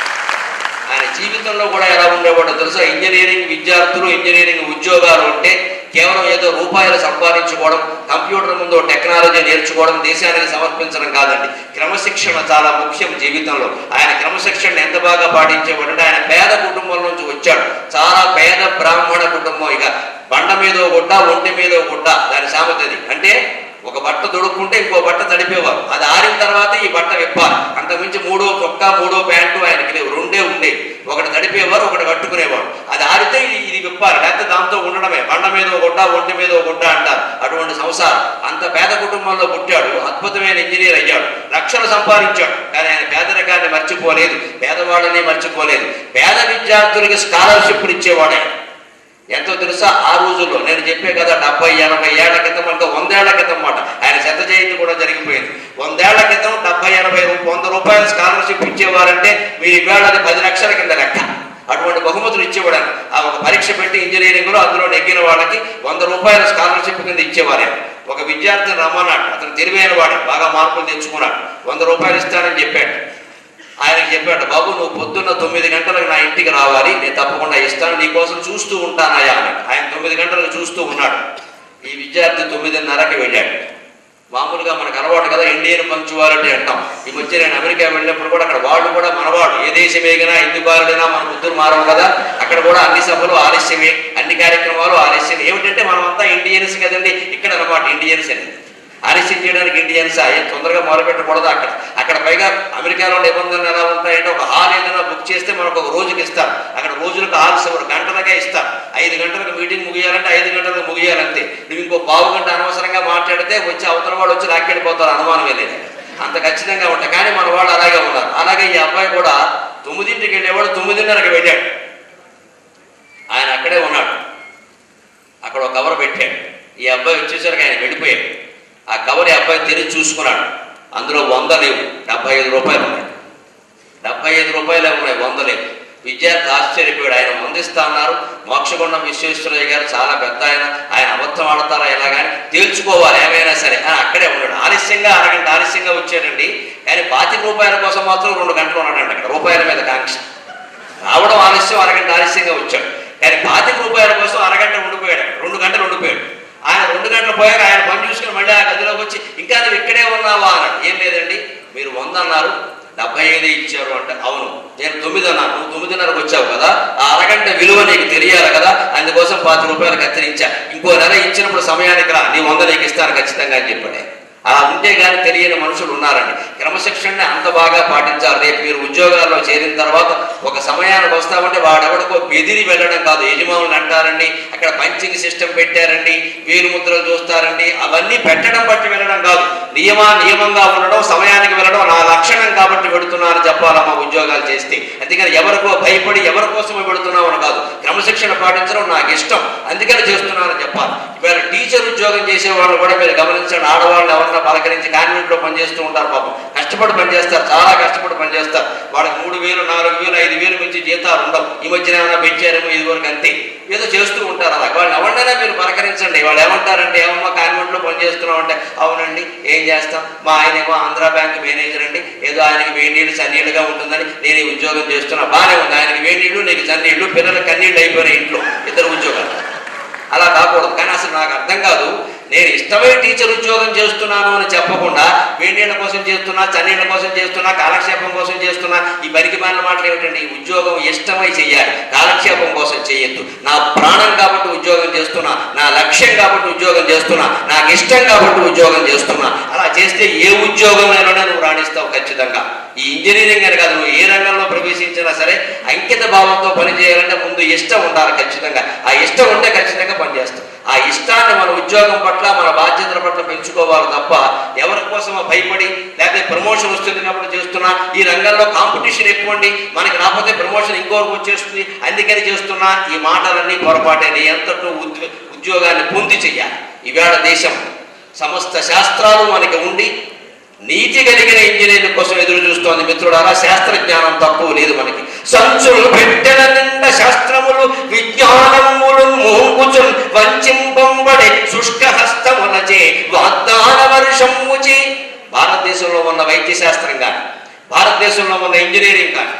ఆయన జీవితంలో కూడా ఎలా ఉండేవాడో తెలుసా? ఇంజనీరింగ్ విద్యార్థులు, ఇంజనీరింగ్ ఉద్యోగాలు ఉంటే కేవలం ఏదో రూపాయలు సంపాదించుకోవడం, కంప్యూటర్ ముందు టెక్నాలజీ నేర్చుకోవడం, దేశానికి సమర్పించడం కాదండి. క్రమశిక్షణ చాలా ముఖ్యం జీవితంలో. ఆయన క్రమశిక్షణ ఎంత బాగా పాటించేవాడంటే ఆయన పేద కుటుంబం నుంచి వచ్చాడు. చాలా పేద బ్రాహ్మణ కుటుంబం. ఇక బండ మీదో గుడ్డ, ఒంటి మీదో గుడ్డ, దాని సామెతది. అంటే ఒక బట్ట తొడుక్కుంటే ఇంకో బట్ట తడిపేవారు, అది ఆరిన తర్వాత ఈ బట్ట విప్పాలి. అంతకుమించి 3వ చొక్కా 3వ ప్యాంటు ఆయనకి లేవు, 2 ఉండేవి. ఒకటి తడిపేవారు, ఒకటి కట్టుకునేవాడు. అది ఆరితే ఇది విప్పాలి, లేకపోతే దాంతో ఉండడమే. బండ మీద గుడ్డ, ఒంటి మీద గుడ్డ అంటారు. అటువంటి సంసారం. అంత పేద కుటుంబంలో పుట్టాడు, అద్భుతమైన ఇంజనీర్ అయ్యాడు, లక్షలు సంపాదించాడు. కానీ ఆయన పేదరికాన్ని మర్చిపోలేదు, పేదవాళ్ళని మర్చిపోలేదు. పేద విద్యార్థులకి స్కాలర్షిప్లు ఇచ్చేవాడే. ఎంతో తెలుసా? ఆ రోజుల్లో నేను చెప్పే కదా 70-80 ఏళ్ల క్రితం, అంటే 100 ఏళ్ల క్రితం మాట. ఆయన శత జయంతి కూడా జరిగిపోయింది. 100 ఏళ్ల క్రితం 70-80 రూపాయలు స్కాలర్షిప్ ఇచ్చేవారంటే మీరు ఇవాళ 10 లక్షల కింద లెక్క. అటువంటి బహుమతులు ఇచ్చేవాడు. ఆ ఒక పరీక్ష పెట్టి ఇంజనీరింగ్లో అందులో నెగ్గిన వాళ్ళకి 100 రూపాయల స్కాలర్షిప్ కింద ఇచ్చేవారే. ఒక విద్యార్థిని రమ్మన్నాడు, అతను తెలివైన వాడు, బాగా మార్కులు తెచ్చుకున్నాడు. 100 రూపాయలు ఇస్తానని చెప్పాడు. ఆయనకి చెప్పాడు, బాబు నువ్వు పొద్దున్న 9 గంటలకు నా ఇంటికి రావాలి, నేను తప్పకుండా ఇస్తాను, నీకోసం చూస్తూ ఉంటానయ్యా అన్నాడు. ఆయన 9 గంటలకు చూస్తూ ఉన్నాడు. ఈ విద్యార్థి 9:30కి వెళ్ళాడు. మామూలుగా మనకు అలవాటు కదా ఇండియన్ పంక్చువాలిటీ అంటాం. ఈ మధ్య నేను అమెరికా వెళ్ళినప్పుడు కూడా అక్కడ వాళ్ళు కూడా మనవాడు, ఏ దేశం వేగినా ఎందుబారుడైనా మన బుద్ధులు మారవు కదా. అక్కడ కూడా అన్ని సభలు ఆలస్యమే, అన్ని కార్యక్రమాలు ఆలస్యం. ఏమిటంటే మనమంతా ఇండియన్స్ కదండి, ఇక్కడ అన్నమాట ఇండియన్స్ అనేది. ఆలస్యం చేయడానికి ఇండియన్స్ తొందరగా మొదలుపెట్టకూడదు. అక్కడ పైగా అమెరికాలో నిబంధనలు ఎలా ఉంటాయంటే ఒక హాల్ ఏదైనా బుక్ చేస్తే మనకు ఒక రోజుకి ఇస్తారు. అక్కడ రోజులకు హాల్స్ ఎవరు గంటలకే ఇస్తారు. 5 గంటలకు మీటింగ్ ముగియాలంటే 5 గంటలకు ముగియాలంతే. నువ్వు ఇంకో పావు గంట అనవసరంగా మాట్లాడితే వచ్చి అవతల వాళ్ళు వచ్చి లాక్కెళ్ళిపోతారు, అనుమానం లేదు. అంత ఖచ్చితంగా ఉంటాయి. కానీ మన వాళ్ళు అలాగే ఉన్నారు. అలాగే ఈ అబ్బాయి కూడా 9ంటికి వెళ్ళేవాడు, 9:30కి వెళ్ళాడు. ఆయన అక్కడే ఉన్నాడు. అక్కడ ఒక కవర్ పెట్టాడు. ఈ అబ్బాయి వచ్చేసరికి ఆయన వెళ్ళిపోయాడు. ఆ కవర్ అబ్బాయి తెరిచి చూసుకున్నాడు. అందులో 100 లేవు, 75 రూపాయలు ఉన్నాయి. 75 రూపాయలే ఉన్నాయి, 100 లేవు. విద్యార్థి ఆశ్చర్యపోయాడు. ఆయన ముందిస్తా అన్నారు. మోక్షగుండం విశ్వేశ్వరయ్య గారు చాలా పెద్ద ఆయన అబద్ధం ఆడతారా ఎలాగని తేల్చుకోవాలి ఏమైనా సరే అని అక్కడే ఉన్నాడు. ఆలస్యంగా అరగంట ఆలస్యంగా వచ్చాడండి. కానీ 25 రూపాయల కోసం మాత్రం 2 గంటలు ఉన్నాడండి అక్కడ. రూపాయల మీద కాంక్ష. రావడం ఆలస్యం, అరగంట ఆలస్యంగా వచ్చాడు. కానీ 25 రూపాయల కోసం అరగంట ఉండిపోయాడు, 2 గంటలు ఉండిపోయాడు. ఆయన 2 గంటలు పోయాక ఆయన పని చూసుకుని మళ్ళీ ఆ గదిలోకి వచ్చి ఇంకా నువ్వు ఇక్కడే ఉన్నావా అన్నాడు. ఏం లేదండి, మీరు 100 అన్నారు, 75 ఇచ్చారు అంటే. అవును, నేను 9 అన్నాను, నువ్వు 9:30కు వచ్చావు కదా, ఆ అరగంట విలువ నీకు తెలియాలి కదా, అందుకోసం 5 రూపాయలు కత్తిరించా. ఇంకో నెల ఇచ్చినప్పుడు సమయానికి రా, నీ 100 నీకు ఇస్తాను ఖచ్చితంగా అని చెప్పాడు. అలా ఉంటే కానీ తెలియని మనుషులు ఉన్నారండి. క్రమశిక్షణని అంత బాగా పాటించాలి. రేపు మీరు ఉద్యోగాల్లో చేరిన తర్వాత ఒక సమయానికి వస్తామంటే వాడెవడికో బెదిరి వెళ్ళడం కాదు. యజమానులు అంటారండి, అక్కడ పంచింగ్ సిస్టమ్ పెట్టారండి, వేలు ముద్రలు చూస్తారండి, అవన్నీ పెట్టడం బట్టి వెళ్ళడం కాదు. నియమంగా ఉండడం, సమయానికి వెళ్ళడం నా లక్షణం కాబట్టి పెడుతున్నానని చెప్పాలమ్మా ఉద్యోగాలు చేస్తే. అందుకని ఎవరికో భయపడి ఎవరి కోసమో పెడుతున్నామని కాదు. క్రమశిక్షణ పాటించడం నాకు ఇష్టం, అందుకని చేస్తున్నానని చెప్పాలి. ఇవాళ టీచర్ ఉద్యోగం చేసే వాళ్ళు కూడా మీరు గమనించండి. ఆడవాళ్ళు ఎవరన్నా పలకరించి కాన్వెంట్లో పనిచేస్తూ ఉంటారు, పాపం కష్టపడి పనిచేస్తారు, చాలా కష్టపడి పనిచేస్తారు. వాళ్ళకి 3,000, 4,000, 5,000 మించి జీతాలు ఉండవు. ఈ మధ్యన ఏమైనా పెంచారేమో, ఇదివరకు అంతే, ఏదో చేస్తూ ఉంటారు. అలా వాళ్ళు ఎవరినైనా మీరు పలకరించండి. వాళ్ళు ఏమంటారంటే, ఏమమ్మా కాన్వెంట్లో పనిచేస్తున్నాం అంటే, అవునండి ఏం చేస్తాం, మా ఆయనేమో ఆంధ్రా బ్యాంక్ మేనేజర్ అండి, ఏదో ఆయనకి వేడి నీళ్ళు చన్నీళ్ళుగా ఉంటుందని నేను ఈ ఉద్యోగం చేస్తున్నా. బాగానే ఉంది, ఆయనకి వేడి నీళ్ళు నీకు చన్నీళ్ళు, పిల్లలకు కన్నీళ్ళు అయిపోయినాయి ఇంట్లో, 2 ఉద్యోగాలు. అలా కాకూడదు. కానీ అసలు నాకు అర్థం కాదు, నేను ఇష్టమై టీచర్ ఉద్యోగం చేస్తున్నాను అని చెప్పకుండా వేడినీళ్ళ కోసం చేస్తున్నా, చన్నీళ్ళ కోసం చేస్తున్నా, కాలక్షేపం కోసం చేస్తున్నా, ఈ పనికి మాలిన మాటలు ఏమిటండి? ఈ ఉద్యోగం ఇష్టమై చెయ్యాలి, కాలక్షేపం కోసం చేయొద్దు. నా ప్రాణం కాబట్టి ఉద్యోగం చేస్తున్నా, నా లక్ష్యం కాబట్టి ఉద్యోగం చేస్తున్నా, నాకు ఇష్టం కాబట్టి ఉద్యోగం చేస్తున్నా. అలా చేస్తే ఏ ఉద్యోగంలోనే నువ్వు రాణిస్తావు ఖచ్చితంగా. ఈ ఇంజనీరింగ్ అని కాదు, నువ్వు ఏ రంగంలో ప్రవేశించినా సరే అంకిత భావంతో పనిచేయాలంటే ముందు ఇష్టం ఉండాలి ఖచ్చితంగా. ఆ ఇష్టం ఉంటే ఖచ్చితంగా పనిచేస్తాం. ఆ ఇష్టాన్ని మన ఉద్యోగం పట్ల, మన బాధ్యతల పట్ల పెంచుకోవాలి తప్ప ఎవరి కోసమో భయపడి, లేకపోతే ప్రమోషన్ వస్తున్నప్పుడు చేస్తున్నా, ఈ రంగంలో కాంపిటీషన్ ఎక్కువండి, మనకి రాకపోతే ప్రమోషన్ ఇంకోరికి వచ్చేస్తుంది అందుకని చేస్తున్నా, ఈ మాటలన్నీ పొరపాటే. నీ అంతటూ ఉద్యోగాన్ని పొంది చెయ్యాలి. ఈవేళ దేశం సమస్త శాస్త్రాలు మనకి ఉండి నీతి కలిగిన ఇంజనీర్ల కోసం ఎదురు చూస్తోంది. మిత్రుడారా, శాస్త్ర జ్ఞానం తక్కువ లేదు మనకి. సంచులు పెట్టెల నిండా శాస్త్రములు విజ్ఞానములు మోంగుచున్ వంచింపంబడే శుష్క హస్తములచే వాగ్దాన వర్షముచి. భారతదేశంలో ఉన్న వైద్య శాస్త్రం కానీ, భారతదేశంలో ఉన్న ఇంజనీరింగ్ కానీ,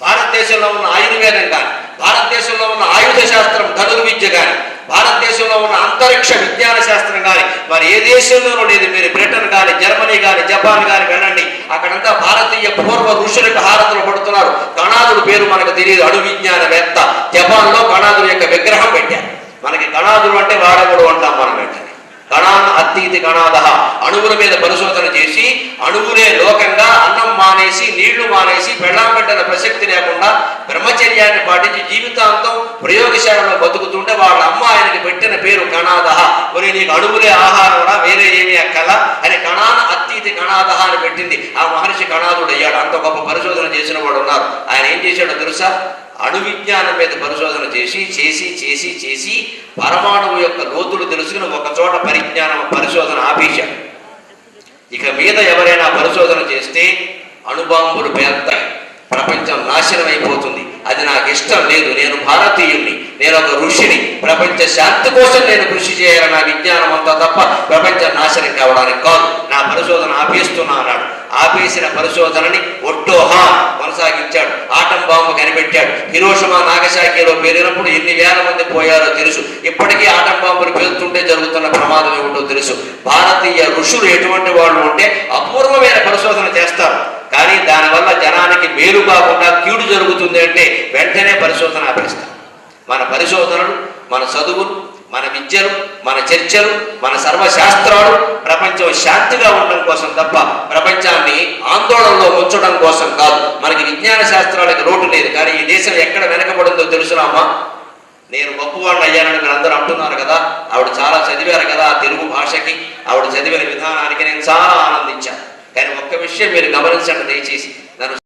భారతదేశంలో ఉన్న ఆయుర్వేదం కానీ, భారతదేశంలో ఉన్న ఆయుధ శాస్త్రం ధనుర్విద్య కానీ, భారతదేశంలో ఉన్న అంతరిక్ష విజ్ఞాన శాస్త్రం కానీ మరి ఏ దేశంలోనూ లేదు. మీరు బ్రిటన్ కానీ, జర్మనీ కానీ, జపాన్ కానీ వెళ్ళండి, అక్కడంతా భారతీయ పూర్వ ఋషులకు హారతులు పడుతున్నారు. కణాదుడు పేరు మనకు తెలియదు, అణు విజ్ఞానవేత్త. జపాన్లో కణాదుడు యొక్క విగ్రహం పెట్టారు. మనకి కణాదుడు అంటే వాడముడు అంటాం మనం. వెంటనే కణాన్ అత్తీతి కణాద, అణువుల మీద పరిశోధన చేసి అణువులే లోకంగా అన్నం మానేసి, నీళ్లు మానేసి, పెళ్ళాం పెట్టిన ప్రసక్తి లేకుండా బ్రహ్మచర్యాన్ని పాటించి జీవితాంతం ప్రయోగశాలలో బతుకుతుంటే వాళ్ళ అమ్మ ఆయనకి పెట్టిన పేరు కణాద. మరి నీకు అణువులే ఆహారంరా, వేరే ఏమీ అక్కల అని కణాన్ అత్తీతి కణాద అని పెట్టింది. ఆ మహర్షి కణాదుడు అయ్యాడు. అంత గొప్ప పరిశోధన చేసిన వాడు ఉన్నారు. ఆయన ఏం చేశాడో తెలుసా? అణు విజ్ఞానం మీద పరిశోధన చేసి చేసి చేసి చేసి పరమాణువు యొక్క లోతులు తెలుసుకుని ఒక చోట పరిశోధన ఆపేశాడు. ఇక మీద ఎవరైనా పరిశోధన చేస్తే అణుబాంబులు పేల్తాయి, ప్రపంచం నాశనం అయిపోతుంది. అది నాకు ఇష్టం లేదు. నేను భారతీయుణ్ణి, నేను ఒక ఋషిని, ప్రపంచ శాంతి కోసం నేను కృషి చేయాలి నా విజ్ఞానం అంతా తప్ప ప్రపంచం నాశనం కావడానికి కాదు. నా పరిశోధన ఆపేస్తున్నా అన్నాడు. ఆపేసిన పరిశోధనని ఒట్టోహా కొనసాగించాడు. ఆటం బాంబు కనిపెట్టాడు. హిరోషిమా నాగసాకిలో పేలినప్పుడు ఎన్ని వేల మంది పోయారో తెలుసు. ఇప్పటికీ ఆటం బాంబులు పేలుతుంటే జరుగుతున్న ప్రమాదం ఏమిటో తెలుసు. భారతీయ ఋషులు ఎటువంటి వాళ్ళు ఉంటే అపూర్వమైన పరిశోధన చేస్తారు, కానీ దానివల్ల జనానికి మేలు కాకుండా కీడు జరుగుతుంది అంటే వెంటనే పరిశోధన ఆపేస్తారు. మన పరిశోధనలు, మన చదువులు, మన విద్యలు, మన చర్చలు, మన సర్వశాస్త్రాలు ప్రపంచం శాంతిగా ఉండడం కోసం తప్ప ప్రపంచాన్ని ఆందోళనలో ఉంచడం కోసం కాదు. మనకి విజ్ఞాన శాస్త్రాలకు లోటు లేదు. కానీ ఈ దేశం ఎక్కడ వెనకబడిందో తెలుసునామా? నేను గొప్పవాడిని అయ్యానని మీరు అందరూ అంటున్నారు కదా, ఆవిడ చాలా చదివారు కదా తెలుగు భాషకి, ఆవిడ చదివిన విధానానికి నేను చాలా ఆనందించాను. కానీ ఒక్క విషయం మీరు గమనించండి దయచేసి, నన్ను